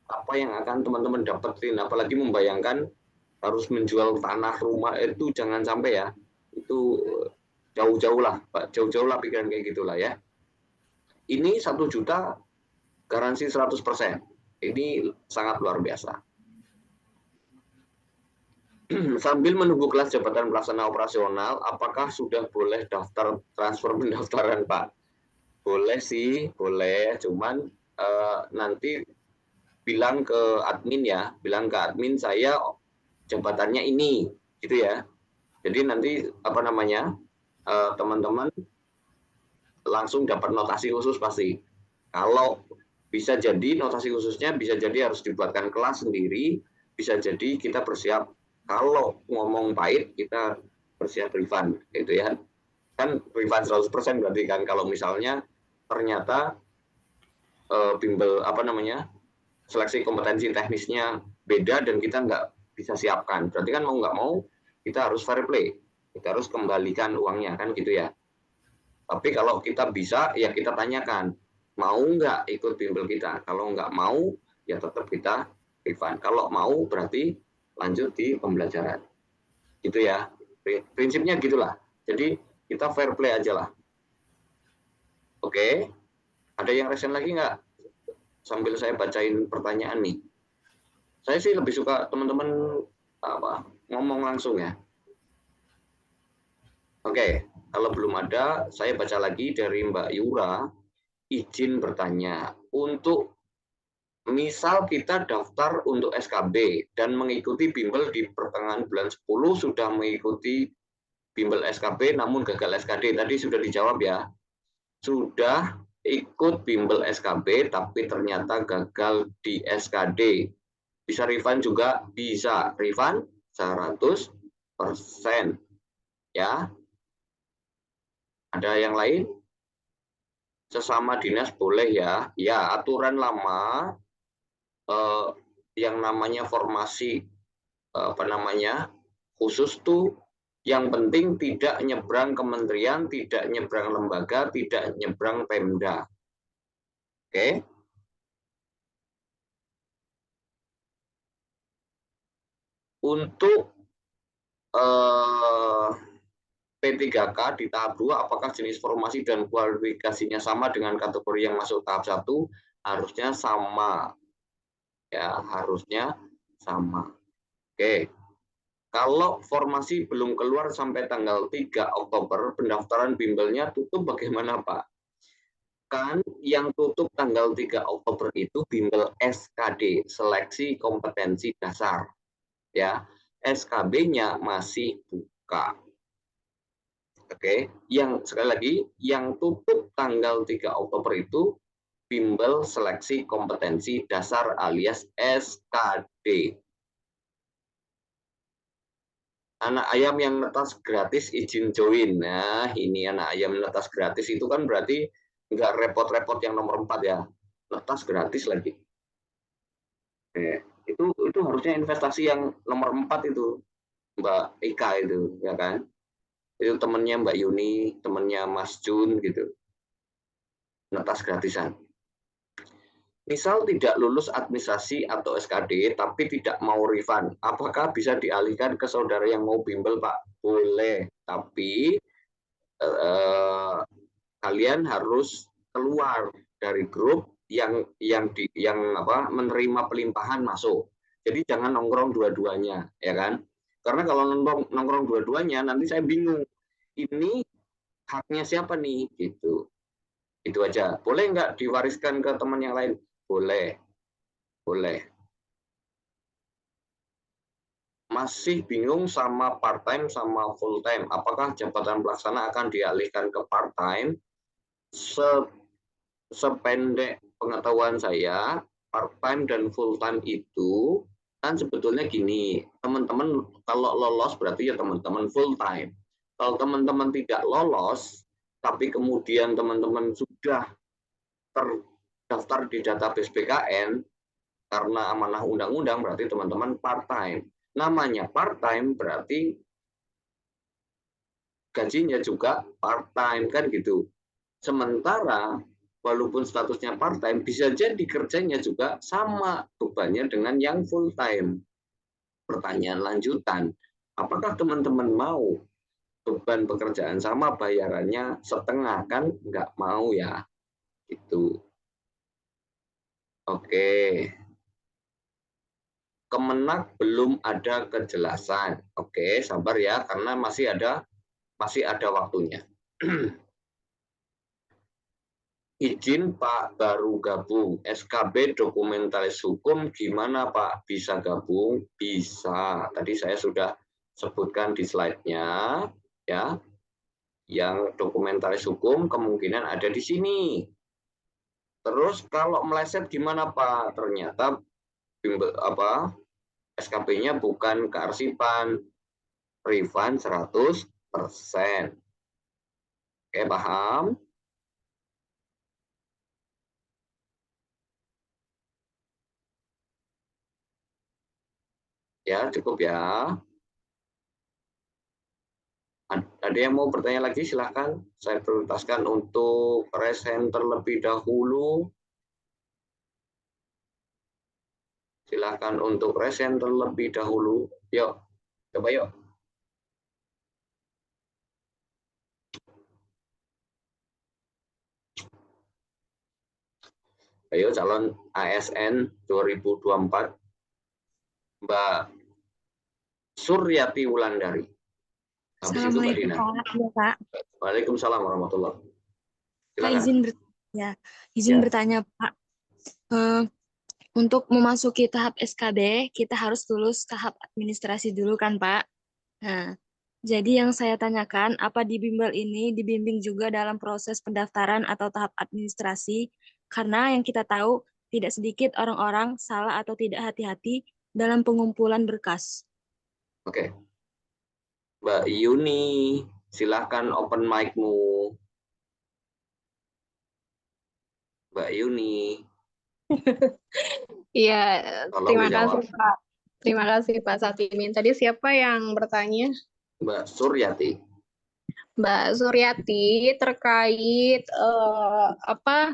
[SPEAKER 1] apa yang akan teman-teman dapetin, apalagi membayangkan harus menjual tanah rumah itu jangan sampai ya, itu jauh-jauh lah pikiran kayak gitulah ya. Ini 1 juta garansi 100%. Ini sangat luar biasa. Sambil menunggu kelas jabatan pelaksana operasional, apakah sudah boleh daftar transfer pendaftaran, Pak? Boleh sih, boleh. Cuman nanti bilang ke admin ya, bilang ke admin saya jabatannya ini, gitu ya. Jadi nanti teman-teman langsung dapat notasi khusus pasti. Kalau bisa jadi notasi khususnya bisa jadi harus dibuatkan kelas sendiri, bisa jadi kita bersiap kalau ngomong pahit kita bersiap refund gitu ya. Kan refund 100% berarti kan kalau misalnya ternyata bimbel seleksi kompetensi teknisnya beda dan kita nggak bisa siapkan. Berarti kan mau nggak mau kita harus fair play. Kita harus kembalikan uangnya kan gitu ya. Tapi kalau kita bisa ya kita tanyakan mau nggak ikut bimbel kita. Kalau nggak mau ya tetap kita refund. Kalau mau berarti lanjut di pembelajaran. Gitu ya. Prinsipnya gitulah. Jadi kita fair play aja lah. Oke. Ada yang resen lagi nggak? Sambil saya bacain pertanyaan nih. Saya sih lebih suka teman-teman ngomong langsung ya. Oke, kalau belum ada, saya baca lagi dari Mbak Yura. Izin bertanya, untuk misal kita daftar untuk SKB dan mengikuti bimbel di pertengahan bulan 10 sudah mengikuti bimbel SKB namun gagal SKD. Tadi sudah dijawab ya. Sudah ikut bimbel SKB tapi ternyata gagal di SKD. Bisa refund juga? Bisa. Refund 100%. Ya. Ada yang lain? Sesama dinas boleh ya. Ya, aturan lama yang namanya formasi khusus tuh yang penting tidak nyebrang kementerian, tidak nyebrang lembaga, tidak nyebrang Pemda. Oke. Untuk P3K di tahap 2, apakah jenis formasi dan kualifikasinya sama dengan kategori yang masuk tahap 1? Harusnya sama. Ya, harusnya sama. Oke. Kalau formasi belum keluar sampai tanggal 3 Oktober, pendaftaran bimbelnya tutup bagaimana, Pak? Kan yang tutup tanggal 3 Oktober itu bimbel SKD, seleksi kompetensi dasar. Ya, SKB-nya masih buka. Oke, yang sekali lagi, yang tutup tanggal 3 Oktober itu bimbel seleksi kompetensi dasar alias SKD. Anak ayam yang netas gratis izin join. Nah, ini anak ayam netas gratis itu kan berarti nggak repot-repot yang nomor 4 ya. Netas gratis lagi. Itu harusnya investasi yang nomor 4 itu, Mbak Ika itu, ya kan? Itu temennya Mbak Yuni, temennya Mas Jun gitu. Netas gratisan. Misal tidak lulus administrasi atau SKD, tapi tidak mau refund, apakah bisa dialihkan ke saudara yang mau bimbel, Pak? Boleh, tapi kalian harus keluar dari grup yang menerima pelimpahan masuk. Jadi jangan nongkrong dua-duanya, ya kan? Karena kalau nongkrong dua-duanya, nanti saya bingung. Ini haknya siapa nih? Gitu. Itu aja. Boleh nggak diwariskan ke teman yang lain? Boleh. Boleh. Masih bingung sama part-time sama full-time. Apakah jabatan pelaksana akan dialihkan ke part-time? Sependek pengetahuan saya, part-time dan full-time itu kan sebetulnya gini, teman-teman kalau lolos berarti ya teman-teman full-time. Kalau teman-teman tidak lolos, tapi kemudian teman-teman sudah terdaftar di database BKN, karena amanah undang-undang berarti teman-teman part-time. Namanya part-time berarti gajinya juga part-time kan gitu. Sementara walaupun statusnya part-time bisa jadi kerjanya juga sama bebannya dengan yang full-time. Pertanyaan lanjutan, apakah teman-teman mau beban pekerjaan sama bayarannya setengah? Kan nggak mau ya. Itu. Oke. Kemenak belum ada kejelasan. Oke, sabar ya karena masih ada waktunya. Izin Pak baru gabung. SKB dokumentalis hukum gimana Pak? Bisa gabung? Bisa. Tadi saya sudah sebutkan di slide-nya ya. Yang dokumentalis hukum kemungkinan ada di sini. Terus kalau meleset gimana Pak? Ternyata SKP-nya bukan kearsipan, refund 100%. Oke, paham? Ya, cukup ya. Ada yang mau bertanya lagi? Silahkan. Saya prioritaskan untuk resen terlebih dahulu. Silahkan untuk resen terlebih dahulu. Yuk, coba yuk. Ayo calon ASN 2024. Mbak Suryati Wulandari.
[SPEAKER 4] Assalamualaikum Pak.
[SPEAKER 1] Waalaikumsalam warahmatullahi
[SPEAKER 4] wabarakatuh. Pak, izin bertanya Pak. Untuk memasuki tahap SKB, kita harus lulus tahap administrasi dulu kan Pak? Nah, jadi yang saya tanyakan, apa di bimbel ini dibimbing juga dalam proses pendaftaran atau tahap administrasi? Karena yang kita tahu, tidak sedikit orang-orang salah atau tidak hati-hati dalam pengumpulan berkas.
[SPEAKER 1] Oke. Mbak Yuni, silahkan open mic-mu. Mbak Yuni.
[SPEAKER 5] Iya, terima kasih Pak. Terima kasih Pak Satimin. Tadi siapa yang bertanya?
[SPEAKER 1] Mbak Suryati.
[SPEAKER 5] Mbak Suryati terkait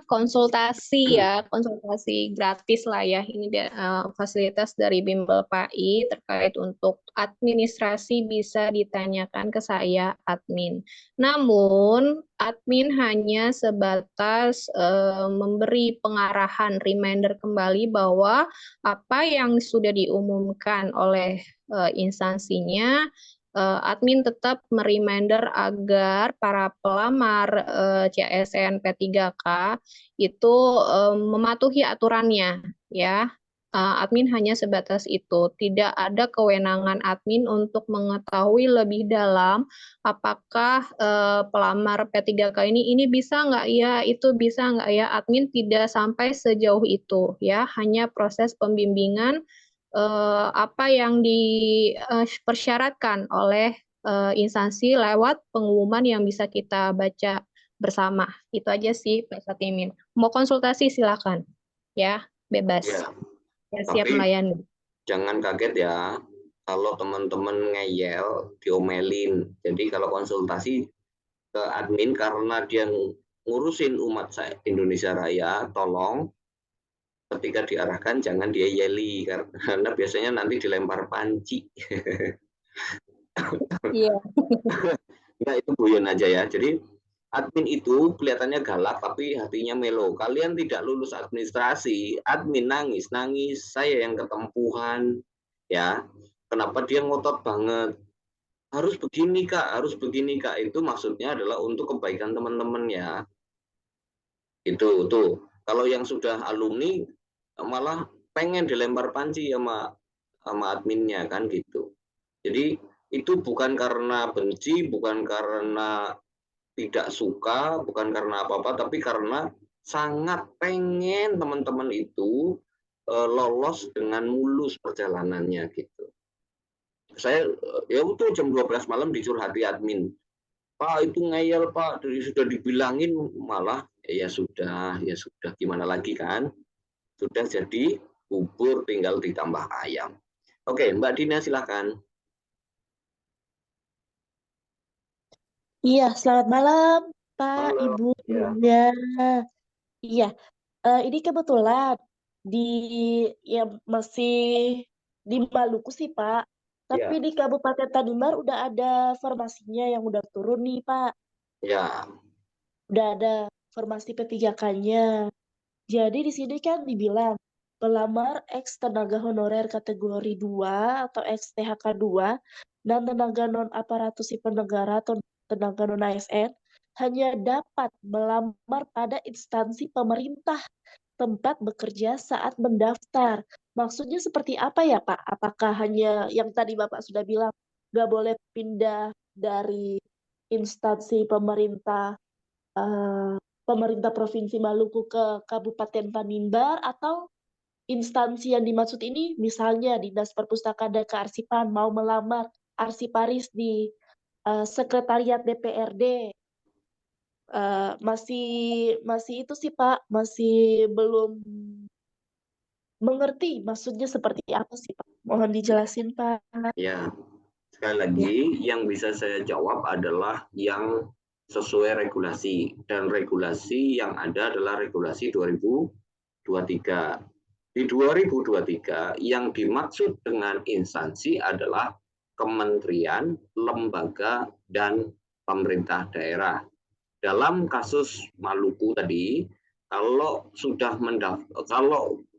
[SPEAKER 5] konsultasi gratis lah ya, ini fasilitas dari Bimbel PAI terkait untuk administrasi bisa ditanyakan ke saya admin. Namun admin hanya sebatas memberi pengarahan, reminder kembali bahwa apa yang sudah diumumkan oleh instansinya, admin tetap mereminder agar para pelamar CSN P3K itu mematuhi aturannya ya. Admin hanya sebatas itu, tidak ada kewenangan admin untuk mengetahui lebih dalam apakah pelamar P3K ini bisa nggak ya, itu bisa nggak ya. Admin tidak sampai sejauh itu ya, hanya proses pembimbingan apa yang dipersyaratkan oleh instansi lewat pengumuman yang bisa kita baca bersama. Itu aja sih Pak Satimin. Mau konsultasi silakan ya, bebas. Ya, siap melayani.
[SPEAKER 1] Jangan kaget ya kalau teman-teman ngeyel, diomelin. Jadi kalau konsultasi ke admin karena dia ngurusin umat Indonesia Raya, tolong ketika diarahkan jangan dia yeli karena biasanya nanti dilempar panci.
[SPEAKER 5] Iya.
[SPEAKER 1] Nah, itu guyon aja ya. Jadi admin itu kelihatannya galak tapi hatinya melo. Kalian tidak lulus administrasi, admin nangis, saya yang ketempuhan ya. Kenapa dia ngotot banget? Harus begini Kak, harus begini Kak. Itu maksudnya adalah untuk kebaikan teman-teman ya. Itu tuh. Kalau yang sudah alumni malah pengen dilempar panci sama adminnya kan gitu. Jadi itu bukan karena benci, bukan karena tidak suka, bukan karena apa-apa, tapi karena sangat pengen teman-teman itu lolos dengan mulus perjalanannya gitu. Saya ya itu jam 12 malam dicurhati admin. Pak itu ngeyel Pak, sudah dibilangin malah ya sudah gimana lagi kan? Sudah jadi bubur tinggal ditambah ayam. Oke, Mbak Dina silakan.
[SPEAKER 6] Iya, selamat malam Pak,
[SPEAKER 1] Halo.
[SPEAKER 6] Ibu,
[SPEAKER 1] Ya.
[SPEAKER 6] semuanya. Iya, ini kebetulan di ya masih di Maluku sih Pak, tapi
[SPEAKER 1] Ya.
[SPEAKER 6] di Kabupaten Tanimbar udah ada formasinya yang udah turun nih Pak,
[SPEAKER 1] Ya.
[SPEAKER 6] udah ada formasi P3K-nya. Jadi di sini kan dibilang pelamar ex tenaga honorer kategori 2 atau ex THK 2 dan tenaga non aparatus sipil negara atau tenaga non ASN hanya dapat melamar pada instansi pemerintah tempat bekerja saat mendaftar. Maksudnya seperti apa ya Pak? Apakah hanya yang tadi Bapak sudah bilang nggak boleh pindah dari instansi pemerintah pemerintah Provinsi Maluku ke Kabupaten Tanimbar, atau instansi yang dimaksud ini misalnya Dinas Perpustakaan dan Kearsipan mau melamar arsiparis di Sekretariat DPRD. Masih itu sih Pak, masih belum mengerti maksudnya seperti apa sih Pak. Mohon dijelasin Pak.
[SPEAKER 1] Ya, sekali lagi yang bisa saya jawab adalah yang sesuai regulasi, dan regulasi yang ada adalah regulasi 2023. Di 2023 yang dimaksud dengan instansi adalah kementerian, lembaga, dan pemerintah daerah. Dalam kasus Maluku tadi, kalau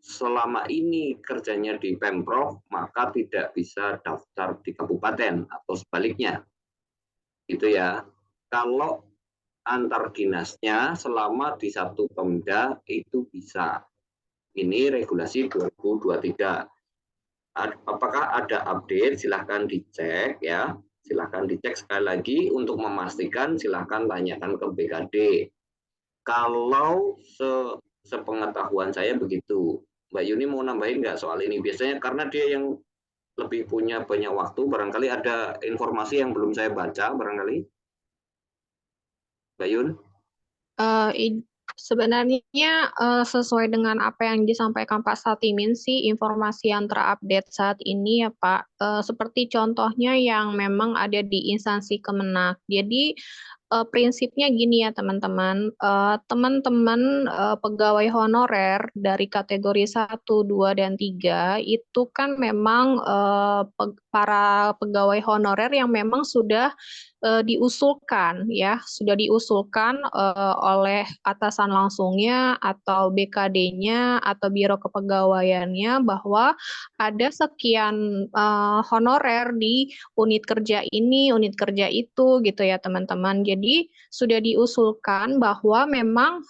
[SPEAKER 1] selama ini kerjanya di Pemprov, maka tidak bisa daftar di kabupaten atau sebaliknya. Itu ya. Kalau antar dinasnya selama di satu Pemda itu bisa. Ini regulasi 2023. Apakah ada update? Silahkan dicek ya. Silahkan dicek sekali lagi untuk memastikan, silahkan tanyakan ke BKD. Kalau sepengetahuan saya begitu. Mbak Yuni mau nambahin nggak soal ini? Biasanya karena dia yang lebih punya banyak waktu, barangkali ada informasi yang belum saya baca, barangkali. Mbak Yun?
[SPEAKER 5] Sebenarnya sesuai dengan apa yang disampaikan Pak Satimin sih, informasi yang terupdate saat ini ya Pak, seperti contohnya yang memang ada di instansi Kemenak. Jadi prinsipnya gini ya teman-teman, teman-teman pegawai honorer dari kategori 1, 2, dan 3 itu kan memang para pegawai honorer yang memang sudah diusulkan ya, sudah diusulkan oleh atasan langsungnya atau BKD-nya atau Biro Kepegawaiannya bahwa ada sekian honorer di unit kerja ini, unit kerja itu gitu ya teman-teman. Jadi sudah diusulkan bahwa memang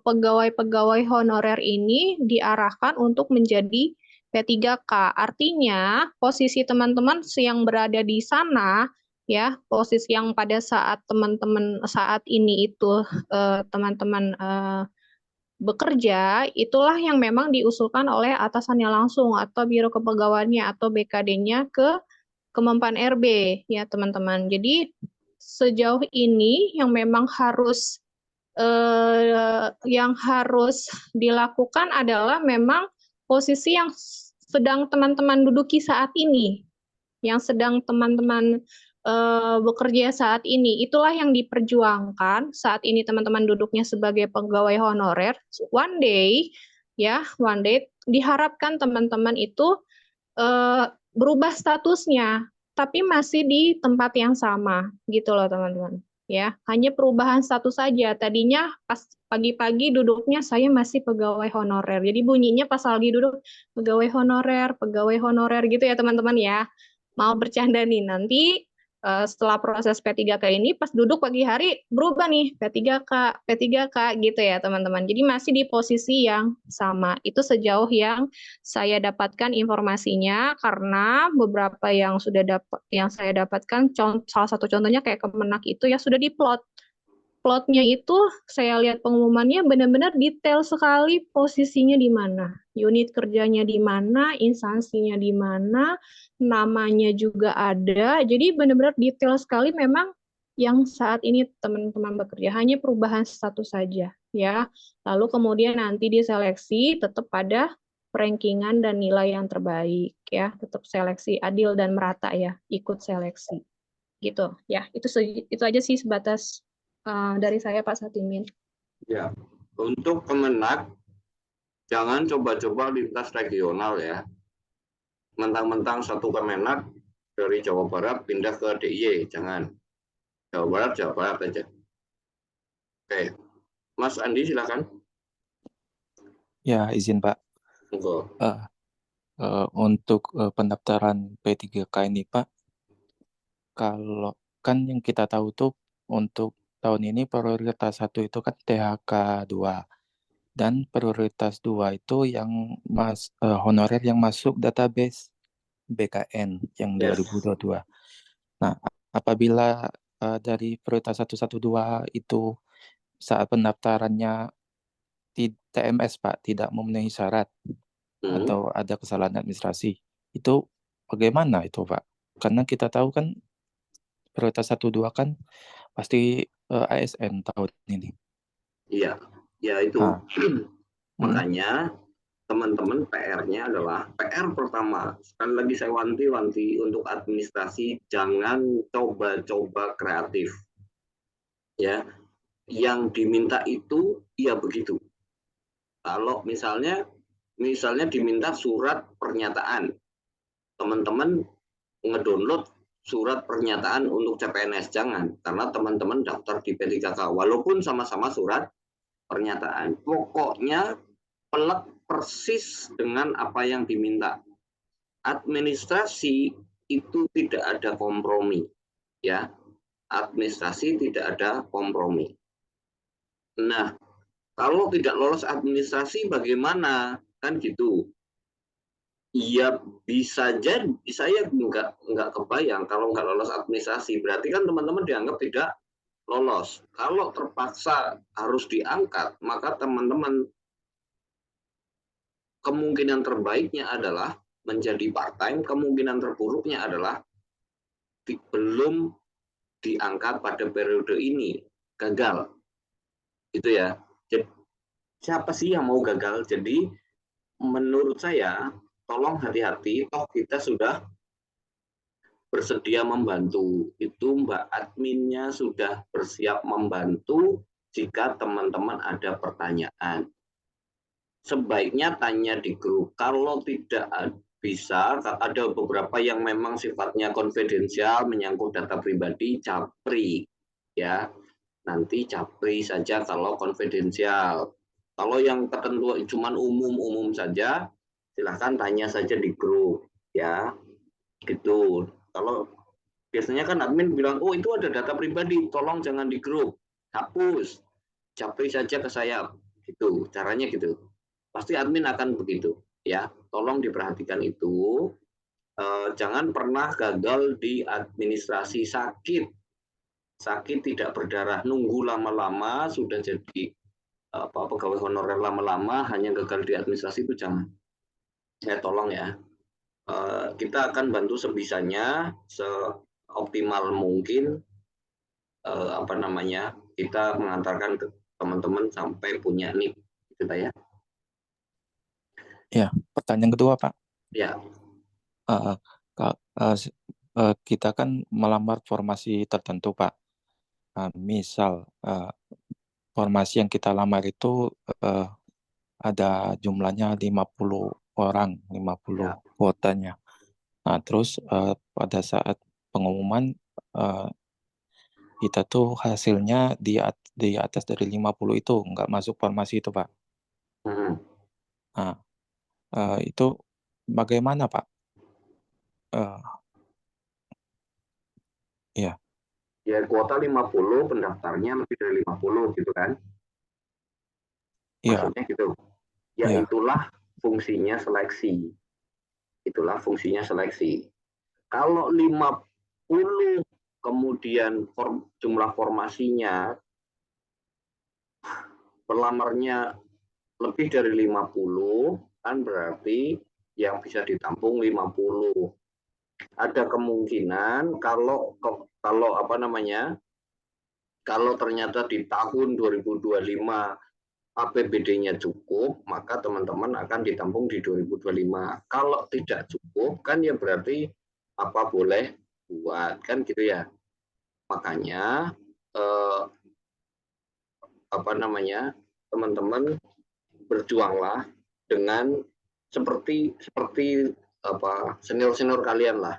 [SPEAKER 5] pegawai-pegawai honorer ini diarahkan untuk menjadi P3K. Artinya posisi teman-teman yang berada di sana ya, posisi yang pada saat teman-teman saat ini itu teman-teman bekerja, itulah yang memang diusulkan oleh atasannya langsung atau Biro Kepegawaiannya atau BKD-nya ke Kemenpan RB ya teman-teman. Jadi sejauh ini yang memang harus dilakukan adalah memang posisi yang sedang teman-teman duduki saat ini, yang sedang teman-teman bekerja saat ini, itulah yang diperjuangkan saat ini teman-teman duduknya sebagai pegawai honorer. One day diharapkan teman-teman itu berubah statusnya, tapi masih di tempat yang sama, gitu loh teman-teman. Ya, hanya perubahan status saja. Tadinya pas pagi-pagi duduknya saya masih pegawai honorer. Jadi bunyinya pas lagi duduk pegawai honorer gitu ya teman-teman ya. Mau bercanda nih, nanti setelah proses P3K ini pas duduk pagi hari berubah nih P3K gitu ya teman-teman. Jadi masih di posisi yang sama. Itu sejauh yang saya dapatkan informasinya, karena beberapa yang saya dapatkan, salah satu contohnya kayak Kemenak itu ya sudah diplot. Plotnya itu saya lihat pengumumannya benar-benar detail sekali posisinya di mana unit kerjanya di mana, instansinya di mana, namanya juga ada. Jadi benar-benar detail sekali memang yang saat ini teman-teman bekerja, hanya perubahan status saja ya. Lalu kemudian nanti diseleksi tetap pada rankingan dan nilai yang terbaik ya, tetap seleksi adil dan merata ya, ikut seleksi gitu ya. Itu aja sih sebatas dari saya Pak Satimin.
[SPEAKER 1] Ya, untuk Kemenak jangan coba-coba lintas regional ya. Mentang-mentang satu Kemenak dari Jawa Barat pindah ke DIY, jangan. Jawa Barat aja. Oke, Mas Andi silakan.
[SPEAKER 7] Ya, izin Pak. Untuk pendaftaran P3K ini Pak, kalau kan yang kita tahu tuh untuk tahun ini prioritas 1 itu kan THK 2 dan prioritas 2 itu yang honorer yang masuk database BKN yang 2022. Nah, apabila dari prioritas 112 itu saat pendaftarannya TMS Pak tidak memenuhi syarat atau ada kesalahan administrasi, itu bagaimana itu Pak? Karena kita tahu kan prioritas 1-2 kan pasti ASN tahun ini.
[SPEAKER 1] Iya, ya itu. Makanya teman-teman PR-nya adalah PR pertama. Sekali lagi saya wanti-wanti untuk administrasi, jangan coba-coba kreatif. Ya, yang diminta itu ya begitu. Kalau misalnya diminta surat pernyataan, teman-teman ngedownload surat pernyataan untuk CPNS, jangan, karena teman-teman daftar di P3K walaupun sama-sama surat pernyataan. Pokoknya pelek persis dengan apa yang diminta. Administrasi itu tidak ada kompromi, ya. Administrasi tidak ada kompromi. Nah, kalau tidak lolos administrasi bagaimana? Kan gitu. Iya, bisa jadi. Saya nggak kebayang kalau nggak lolos administrasi. Berarti kan teman-teman dianggap tidak lolos. Kalau terpaksa harus diangkat, maka teman-teman kemungkinan terbaiknya adalah menjadi part-time, kemungkinan terburuknya adalah belum diangkat pada periode ini, gagal. Gitu ya. Jadi, siapa sih yang mau gagal? Jadi, menurut saya, tolong hati-hati, toh kita sudah bersedia membantu. Itu Mbak adminnya sudah bersiap membantu jika teman-teman ada pertanyaan. Sebaiknya tanya di grup. Kalau tidak bisa, ada beberapa yang memang sifatnya konfidensial, menyangkut data pribadi, capri. Ya, nanti capri saja kalau konfidensial. Kalau yang tertentu cuma umum-umum saja, silahkan tanya saja di grup. Ya, gitu. Kalau biasanya kan admin bilang, oh itu ada data pribadi, tolong jangan di grup, hapus, capri saja ke saya. Gitu, caranya gitu. Pasti admin akan begitu, ya. Tolong diperhatikan itu. Jangan pernah gagal di administrasi. Sakit tidak berdarah, nunggu lama-lama sudah jadi pegawai honorer lama-lama hanya gagal di administrasi, itu jangan. Tolong ya. Kita akan bantu sebisanya, seoptimal mungkin. Kita mengantarkan ke teman-teman sampai punya NIP, gitu ya.
[SPEAKER 7] Ya, pertanyaan kedua Pak.
[SPEAKER 1] Ya.
[SPEAKER 7] Kita kan melamar formasi tertentu Pak. Misal formasi yang kita lamar itu ada jumlahnya 50 orang, 50 kuotanya. Nah, terus pada saat pengumuman kita tuh hasilnya di atas dari 50 itu nggak masuk formasi itu Pak. Nah, itu bagaimana Pak? Ya.
[SPEAKER 1] Ya, kuota 50, pendaftarnya lebih dari 50 gitu kan. Maksudnya gitu. Ya, itulah fungsinya seleksi. Itulah fungsinya seleksi. Kalau 50 kemudian jumlah formasinya pelamarnya lebih dari 50, kan berarti yang bisa ditampung 50. Ada kemungkinan kalau apa namanya, kalau ternyata di tahun 2025 APBD-nya cukup, maka teman-teman akan ditampung di 2025. Kalau tidak cukup, kan ya berarti apa boleh buat, kan gitu ya. Makanya apa namanya, teman-teman berjuanglah dengan seperti apa senior-senior kalian lah.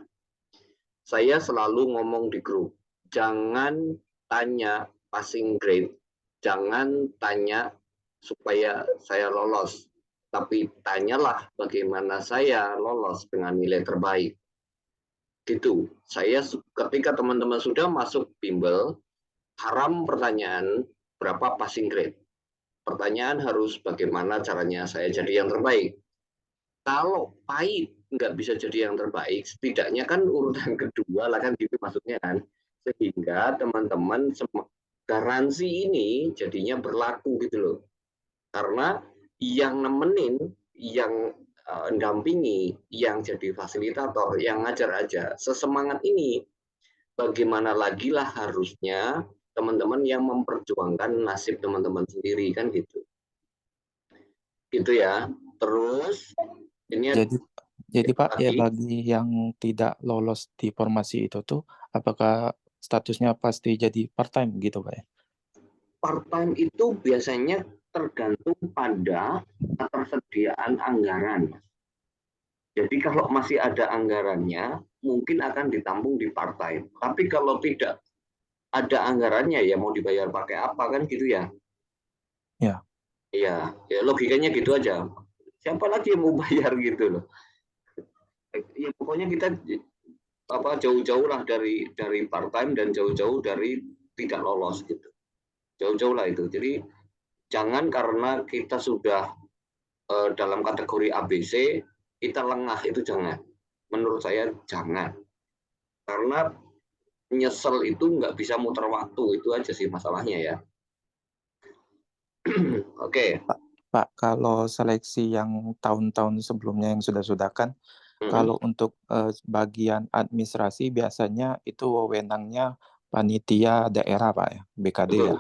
[SPEAKER 1] Saya selalu ngomong di grup, jangan tanya passing grade, jangan tanya supaya saya lolos, tapi tanyalah bagaimana saya lolos dengan nilai terbaik. Gitu. Saya ketika teman-teman sudah masuk bimbel, haram pertanyaan berapa passing grade. Pertanyaan harus bagaimana caranya saya jadi yang terbaik. Kalau pahit nggak bisa jadi yang terbaik, setidaknya kan urutan kedua lah kan gitu maksudnya kan. Sehingga teman-teman garansi ini jadinya berlaku gitu loh. Karena yang nemenin, yang dampingi, yang jadi fasilitator, yang ngajar aja, sesemangat ini, bagaimana lagi lah harusnya teman-teman yang memperjuangkan nasib teman-teman sendiri kan gitu. Gitu ya. Terus ini
[SPEAKER 7] jadi Pak ya, bagi yang tidak lolos di formasi itu tuh apakah statusnya pasti jadi part time gitu Pak ya?
[SPEAKER 1] Part time itu biasanya tergantung pada ketersediaan anggaran. Jadi kalau masih ada anggarannya, mungkin akan ditampung di part time. Tapi kalau tidak ada anggarannya, ya mau dibayar pakai apa kan gitu ya?
[SPEAKER 7] Ya.
[SPEAKER 1] Iya, ya logikanya gitu aja. Siapa lagi yang mau bayar gitu loh? Ya pokoknya kita apa jauh-jauh lah dari part time dan jauh-jauh dari tidak lolos gitu. Jauh-jauh lah itu. Jadi jangan karena kita sudah dalam kategori ABC kita lengah, itu jangan. Menurut saya jangan. Karena nyesel itu nggak bisa muter waktu, itu aja sih masalahnya ya. Oke.
[SPEAKER 7] Pak, kalau seleksi yang tahun-tahun sebelumnya yang sudah kan, kalau untuk bagian administrasi biasanya itu wewenangnya panitia daerah Pak ya, BKD
[SPEAKER 1] betul,
[SPEAKER 7] ya.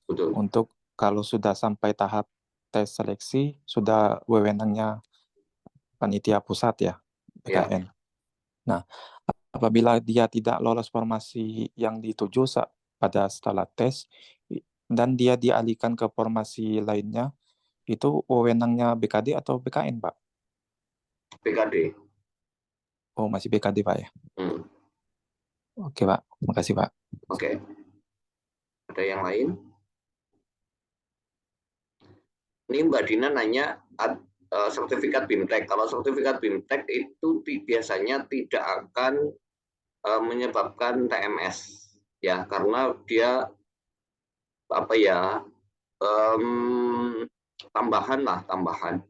[SPEAKER 1] Betul.
[SPEAKER 7] Untuk kalau sudah sampai tahap tes seleksi, sudah wewenangnya panitia pusat ya, BKN. Ya. Nah, apabila dia tidak lolos formasi yang dituju pada setelah tes, dan dia dialihkan ke formasi lainnya, itu wewenangnya BKD atau BKN, Pak?
[SPEAKER 1] BKD.
[SPEAKER 7] Oh, masih BKD, Pak ya? Oke, Pak. Makasih, Pak.
[SPEAKER 1] Oke. Ada yang lain? Ini Mbak Dina nanya sertifikat BIMTEK. Kalau sertifikat BIMTEK itu biasanya tidak akan menyebabkan TMS, ya, karena dia apa ya tambahan,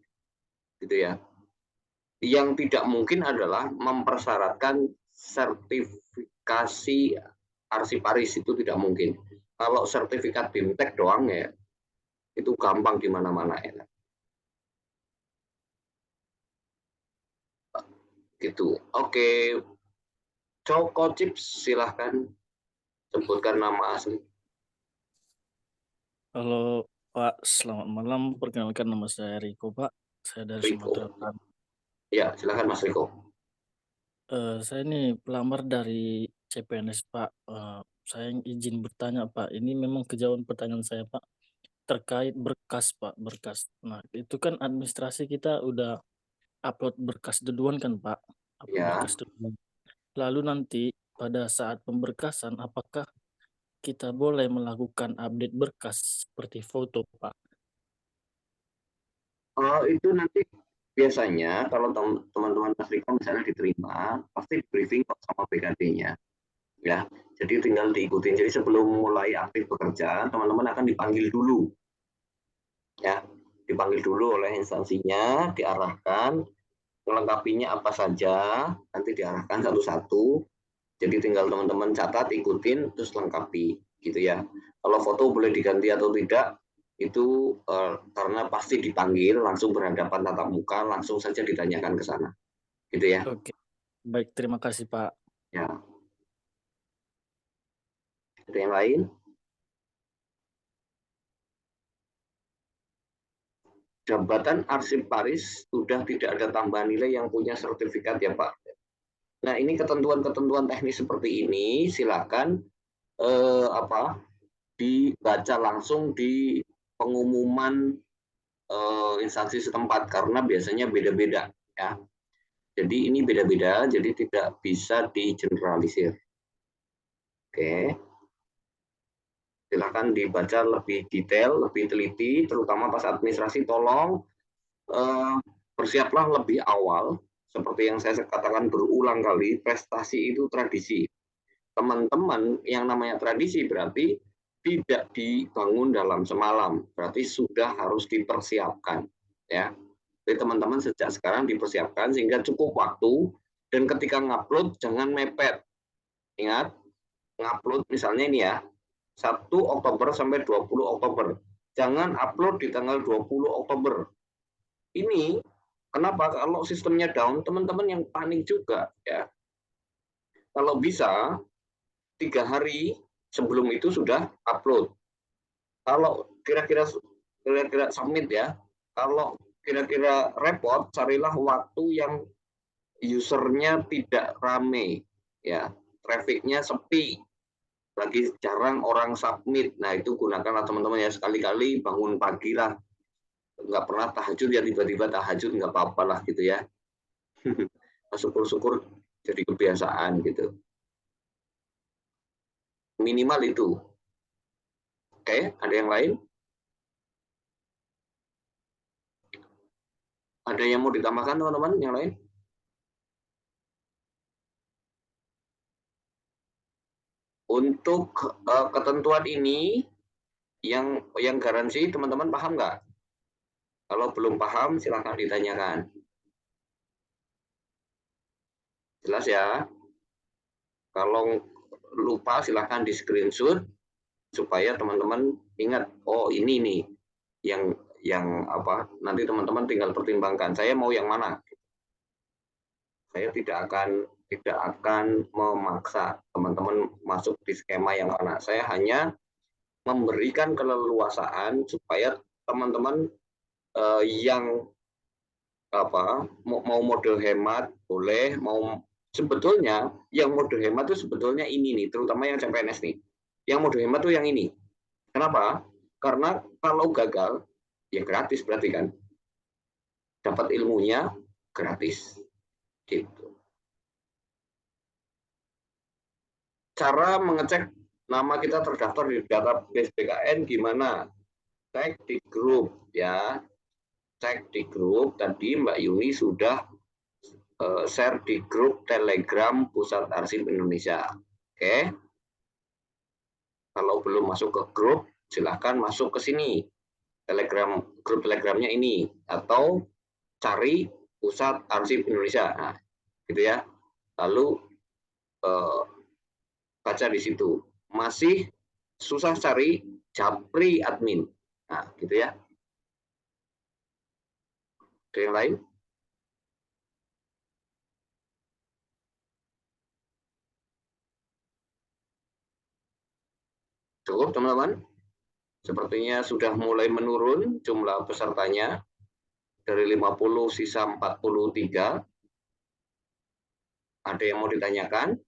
[SPEAKER 1] gitu ya. Yang tidak mungkin adalah mempersyaratkan sertifikasi arsiparis, itu tidak mungkin. Kalau sertifikat BIMTEK doang ya, itu gampang di mana-mana ya. Gitu. Oke. Coko Chips, silahkan sebutkan nama asli.
[SPEAKER 8] Halo Pak, selamat malam. Perkenalkan nama saya Riko Pak. Saya dari Sumatera Utara.
[SPEAKER 1] Ya, silahkan Mas Riko.
[SPEAKER 8] Saya ini pelamar dari CPNS Pak. Saya izin bertanya Pak. Ini memang kejauhan pertanyaan saya Pak. Terkait berkas Pak, berkas. Nah itu kan administrasi kita udah upload berkas duluan kan Pak. Berkas duluan. Lalu nanti pada saat pemberkasan apakah kita boleh melakukan update berkas seperti foto Pak?
[SPEAKER 1] Itu nanti biasanya kalau teman-teman Mas Riko misalnya diterima, pasti briefing kok sama BKD-nya. Ya, jadi tinggal diikutin. Jadi sebelum mulai aktif bekerja, teman-teman akan dipanggil dulu. Ya, dipanggil dulu oleh instansinya, diarahkan, melengkapinya apa saja, nanti diarahkan satu-satu. Jadi tinggal teman-teman catat, ikutin, terus lengkapi, gitu ya. Kalau foto boleh diganti atau tidak, Itu karena pasti dipanggil, langsung berhadapan tatap muka, langsung saja ditanyakan ke sana. Gitu ya.
[SPEAKER 8] Oke. Baik, terima kasih Pak.
[SPEAKER 1] Ya. Ada yang lain? Jabatan Arsiparis sudah tidak ada tambahan nilai yang punya sertifikat ya Pak. Nah ini ketentuan-ketentuan teknis seperti ini silakan dibaca langsung di pengumuman instansi setempat karena biasanya beda-beda ya. Jadi ini beda-beda, jadi tidak bisa digeneralisir. Oke. Silakan dibaca lebih detail, lebih teliti, terutama pas administrasi tolong bersiaplah lebih awal, seperti yang saya katakan berulang kali, prestasi itu tradisi. Teman-teman, yang namanya tradisi berarti tidak dibangun dalam semalam, berarti sudah harus dipersiapkan. Ya. Jadi teman-teman sejak sekarang dipersiapkan sehingga cukup waktu, dan ketika ngupload jangan mepet. Ingat, ngupload misalnya ini ya, 1 Oktober sampai 20 Oktober. Jangan upload di tanggal 20 Oktober. Ini kenapa? Kalau sistemnya down, teman-teman yang panik juga ya. Kalau bisa 3 hari sebelum itu sudah upload. Kalau kira-kira submit ya. Kalau kira-kira repot, carilah waktu yang usernya tidak rame ya, trafficnya sepi. Lagi jarang orang submit. Nah itu gunakanlah teman-teman ya, sekali-kali bangun pagi lah, nggak pernah tahajud ya tiba-tiba tahajud, nggak apa-apa lah gitu ya. Syukur-syukur jadi kebiasaan gitu. Minimal itu. Oke, ada yang lain? Ada yang mau ditambahkan teman-teman yang lain? Untuk ketentuan ini yang garansi teman-teman paham nggak? Kalau belum paham silahkan ditanyakan. Jelas ya? Kalau lupa silahkan di screenshot supaya teman-teman ingat, oh ini nih yang apa, nanti teman-teman tinggal pertimbangkan saya mau yang mana. Saya tidak akan memaksa teman-teman masuk di skema yang mana. Saya hanya memberikan keleluasaan supaya teman-teman yang apa mau model hemat boleh, mau sebetulnya yang model hemat itu sebetulnya ini nih, terutama yang CPNS nih. Yang model hemat tuh yang ini. Kenapa? Karena kalau gagal ya gratis berarti kan. Dapat ilmunya gratis. Gitu. Cara mengecek nama kita terdaftar di database BKN gimana? Cek di grup ya. Cek di grup, tadi Mbak Yuni sudah share di grup Telegram Pusat Arsip Indonesia. Oke. Kalau belum masuk ke grup, silahkan masuk ke sini. Grup Telegramnya ini, atau cari Pusat Arsip Indonesia. Nah, gitu ya. Lalu baca di situ. Masih susah cari, Japri admin. Nah, gitu ya. Ada yang lain? Cukup, teman-teman? Sepertinya sudah mulai menurun jumlah pesertanya. Dari 50 sisa 43. Ada yang mau ditanyakan?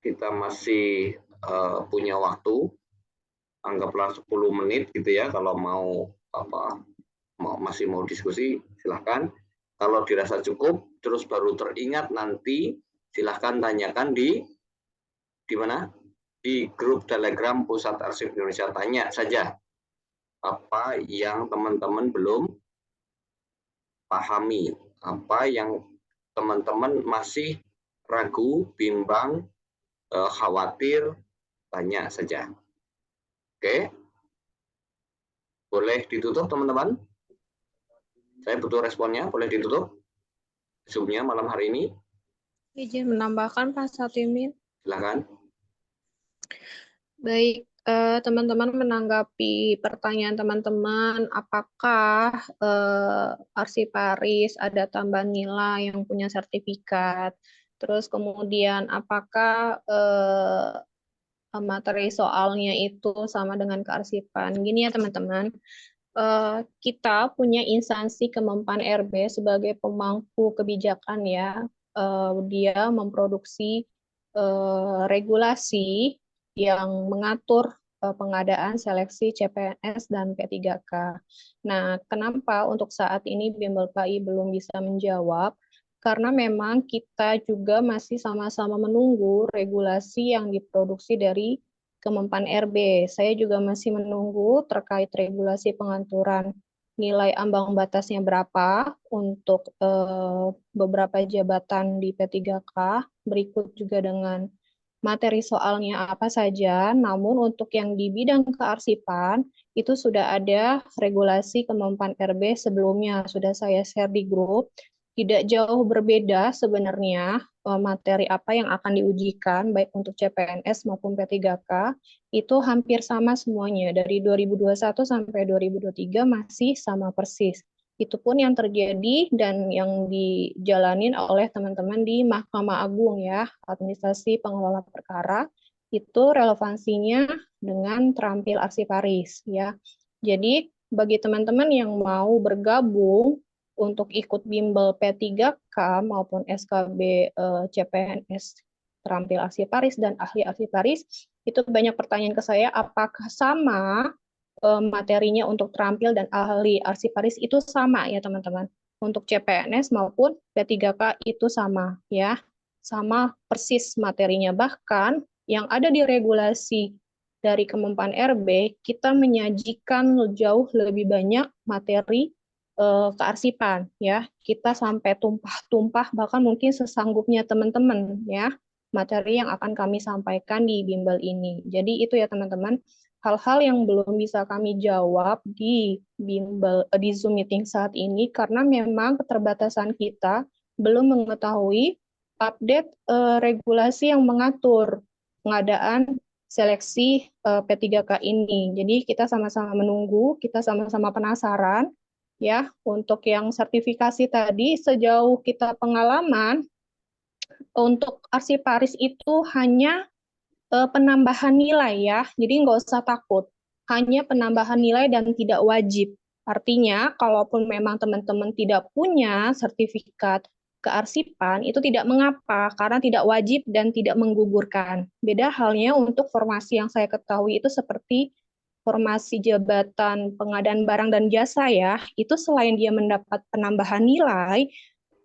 [SPEAKER 1] Kita masih punya waktu. Anggaplah 10 menit gitu ya, kalau masih mau diskusi silahkan. Kalau dirasa cukup terus baru teringat nanti silahkan tanyakan di mana? Di grup Telegram Pusat Arsip Indonesia. Tanya saja apa yang teman-teman belum pahami, apa yang teman-teman masih ragu, bimbang, khawatir, tanya saja. Oke, boleh ditutup teman-teman? Saya butuh responnya, boleh ditutup Zoom-nya malam hari ini?
[SPEAKER 5] Izin menambahkan Pak Satimin.
[SPEAKER 1] Silakan.
[SPEAKER 5] Baik, teman-teman menanggapi pertanyaan teman-teman, apakah Arsiparis ada tambahan nilai yang punya sertifikat? Terus kemudian apakah materi soalnya itu sama dengan kearsipan? Gini ya teman-teman, kita punya instansi Kemenpan RB sebagai pemangku kebijakan ya. Dia memproduksi regulasi yang mengatur pengadaan seleksi CPNS dan P3K. Nah, kenapa untuk saat ini Bimbel PAI belum bisa menjawab? Karena memang kita juga masih sama-sama menunggu regulasi yang diproduksi dari Kemenpan RB. Saya juga masih menunggu terkait regulasi pengaturan nilai ambang batasnya berapa untuk beberapa jabatan di P3K, berikut juga dengan materi soalnya apa saja. Namun untuk yang di bidang kearsipan, itu sudah ada regulasi Kemenpan RB sebelumnya, sudah saya share di grup. Tidak jauh berbeda sebenarnya materi apa yang akan diujikan, baik untuk CPNS maupun P3K, itu hampir sama semuanya. Dari 2021 sampai 2023 masih sama persis. Itu pun yang terjadi dan yang dijalanin oleh teman-teman di Mahkamah Agung ya, administrasi pengelola perkara, itu relevansinya dengan terampil arsiparis ya. Jadi bagi teman-teman yang mau bergabung untuk ikut bimbel P3K maupun SKB CPNS terampil arsiparis dan ahli arsiparis, itu banyak pertanyaan ke saya, apakah sama materinya untuk terampil dan ahli arsiparis itu sama ya teman-teman. Untuk CPNS maupun P3K itu sama ya. Sama persis materinya. Bahkan yang ada di regulasi dari Kemenpan RB, kita menyajikan jauh lebih banyak materi kearsipan ya. Kita sampai tumpah-tumpah bahkan mungkin sesanggupnya teman-teman ya materi yang akan kami sampaikan di bimbel ini. Jadi itu ya teman-teman, hal-hal yang belum bisa kami jawab di bimbel di Zoom meeting saat ini karena memang keterbatasan kita belum mengetahui update regulasi yang mengatur pengadaan seleksi P3K ini. Jadi kita sama-sama menunggu, kita sama-sama penasaran ya untuk yang sertifikasi tadi sejauh kita pengalaman untuk arsiparis itu hanya penambahan nilai ya, jadi nggak usah takut. Hanya penambahan nilai dan tidak wajib. Artinya, kalaupun memang teman-teman tidak punya sertifikat kearsipan, itu tidak mengapa, karena tidak wajib dan tidak menggugurkan. Beda halnya untuk formasi yang saya ketahui itu seperti formasi jabatan pengadaan barang dan jasa ya, itu selain dia mendapat penambahan nilai,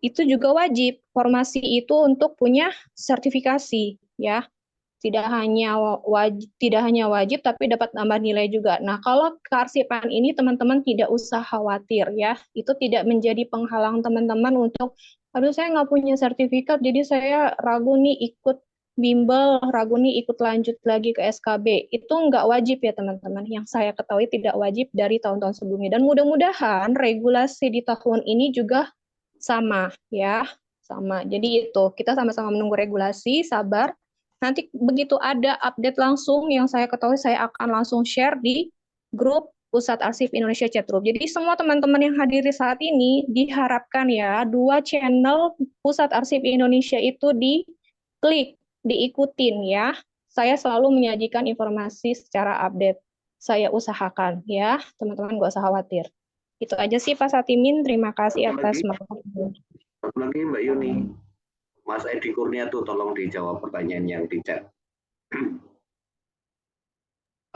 [SPEAKER 5] itu juga wajib formasi itu untuk punya sertifikasi ya. Tidak hanya wajib tapi dapat tambah nilai juga. Nah, kalau kearsipan ini teman-teman tidak usah khawatir ya. Itu tidak menjadi penghalang teman-teman untuk aduh saya nggak punya sertifikat jadi saya ragu nih ikut bimbel, ragu nih ikut lanjut lagi ke SKB. Itu nggak wajib ya teman-teman. Yang saya ketahui tidak wajib dari tahun-tahun sebelumnya. Dan mudah-mudahan regulasi di tahun ini juga sama ya. Sama. Jadi itu kita sama-sama menunggu regulasi, sabar. Nanti begitu ada update langsung yang saya ketahui, saya akan langsung share di grup Pusat Arsip Indonesia Chatroom. Jadi semua teman-teman yang hadir saat ini diharapkan ya, 2 channel Pusat Arsip Indonesia itu diklik, diikutin ya. Saya selalu menyajikan informasi secara update. Saya usahakan ya, teman-teman nggak usah khawatir. Itu aja sih Pak Satimin, terima kasih atas masukannya.
[SPEAKER 1] Lagi Mbak Yuni. Mas Edi Kurnia tuh tolong dijawab pertanyaan yang di chat.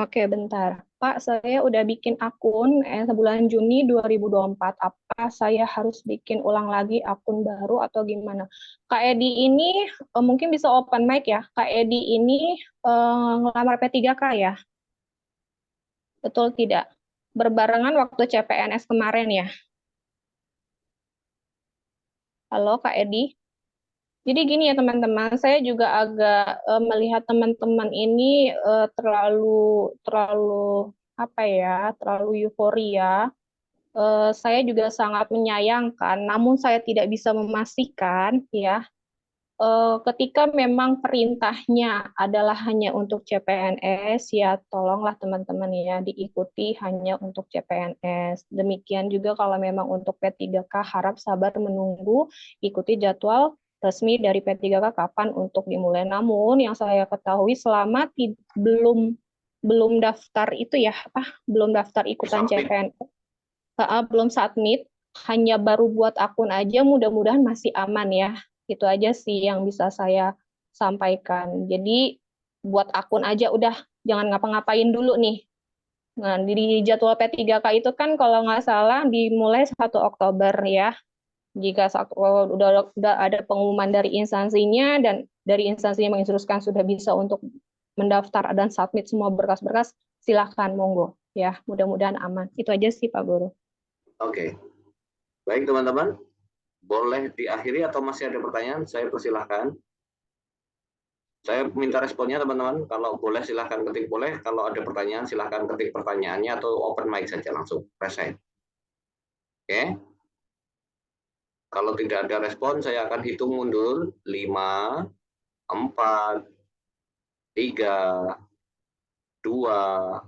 [SPEAKER 5] Oke, bentar. Pak, saya udah bikin akun bulan Juni 2024. Apa saya harus bikin ulang lagi akun baru atau gimana? Kak Edi ini mungkin bisa open mic ya. Kak Edi ini ngelamar P3K ya? Betul tidak? Berbarengan waktu CPNS kemarin ya? Halo Kak Edi? Jadi gini ya teman-teman, saya juga agak melihat teman-teman ini terlalu apa ya, terlalu euforia. Saya juga sangat menyayangkan, namun saya tidak bisa memastikan ya ketika memang perintahnya adalah hanya untuk CPNS, ya tolonglah teman-teman ya diikuti hanya untuk CPNS. Demikian juga kalau memang untuk P3K harap sabar menunggu, ikuti jadwal resmi dari P3K kapan untuk dimulai. Namun yang saya ketahui selama belum daftar itu ya, belum daftar ikutan CPNS, belum submit, hanya baru buat akun aja, mudah-mudahan masih aman ya. Itu aja sih yang bisa saya sampaikan. Jadi buat akun aja udah, jangan ngapa-ngapain dulu nih. Nah, di jadwal P3K itu kan kalau nggak salah dimulai 1 Oktober ya. Jika udah ada pengumuman dari instansinya dan dari instansinya menginstruksikan sudah bisa untuk mendaftar dan submit semua berkas-berkas, silahkan monggo ya. Mudah-mudahan aman. Itu aja sih Pak Guru.
[SPEAKER 1] Oke. Baik teman-teman. Boleh diakhiri atau masih ada pertanyaan? Saya persilahkan. Saya minta responnya teman-teman. Kalau boleh silahkan ketik boleh. Kalau ada pertanyaan silahkan ketik pertanyaannya atau open mic saja langsung. Press hand. Oke. Kalau tidak ada respon saya akan hitung mundur. 5, 4, 3, 2,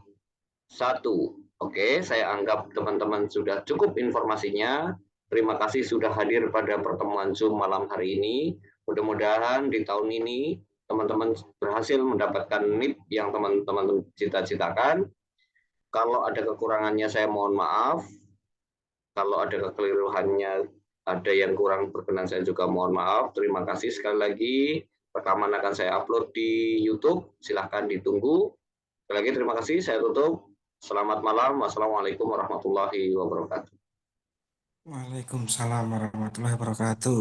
[SPEAKER 1] 1. Oke, saya anggap teman-teman sudah cukup informasinya. Terima kasih sudah hadir pada pertemuan Zoom malam hari ini. Mudah-mudahan di tahun ini teman-teman berhasil mendapatkan NIP yang teman-teman cita-citakan. Kalau ada kekurangannya saya mohon maaf. Kalau ada kekeliruannya, ada yang kurang berkenan saya juga mohon maaf. Terima kasih sekali lagi. Rekaman akan saya upload di YouTube. Silahkan ditunggu. Sekali lagi terima kasih. Saya tutup. Selamat malam. Wassalamualaikum warahmatullahi wabarakatuh.
[SPEAKER 9] Waalaikumsalam warahmatullahi wabarakatuh.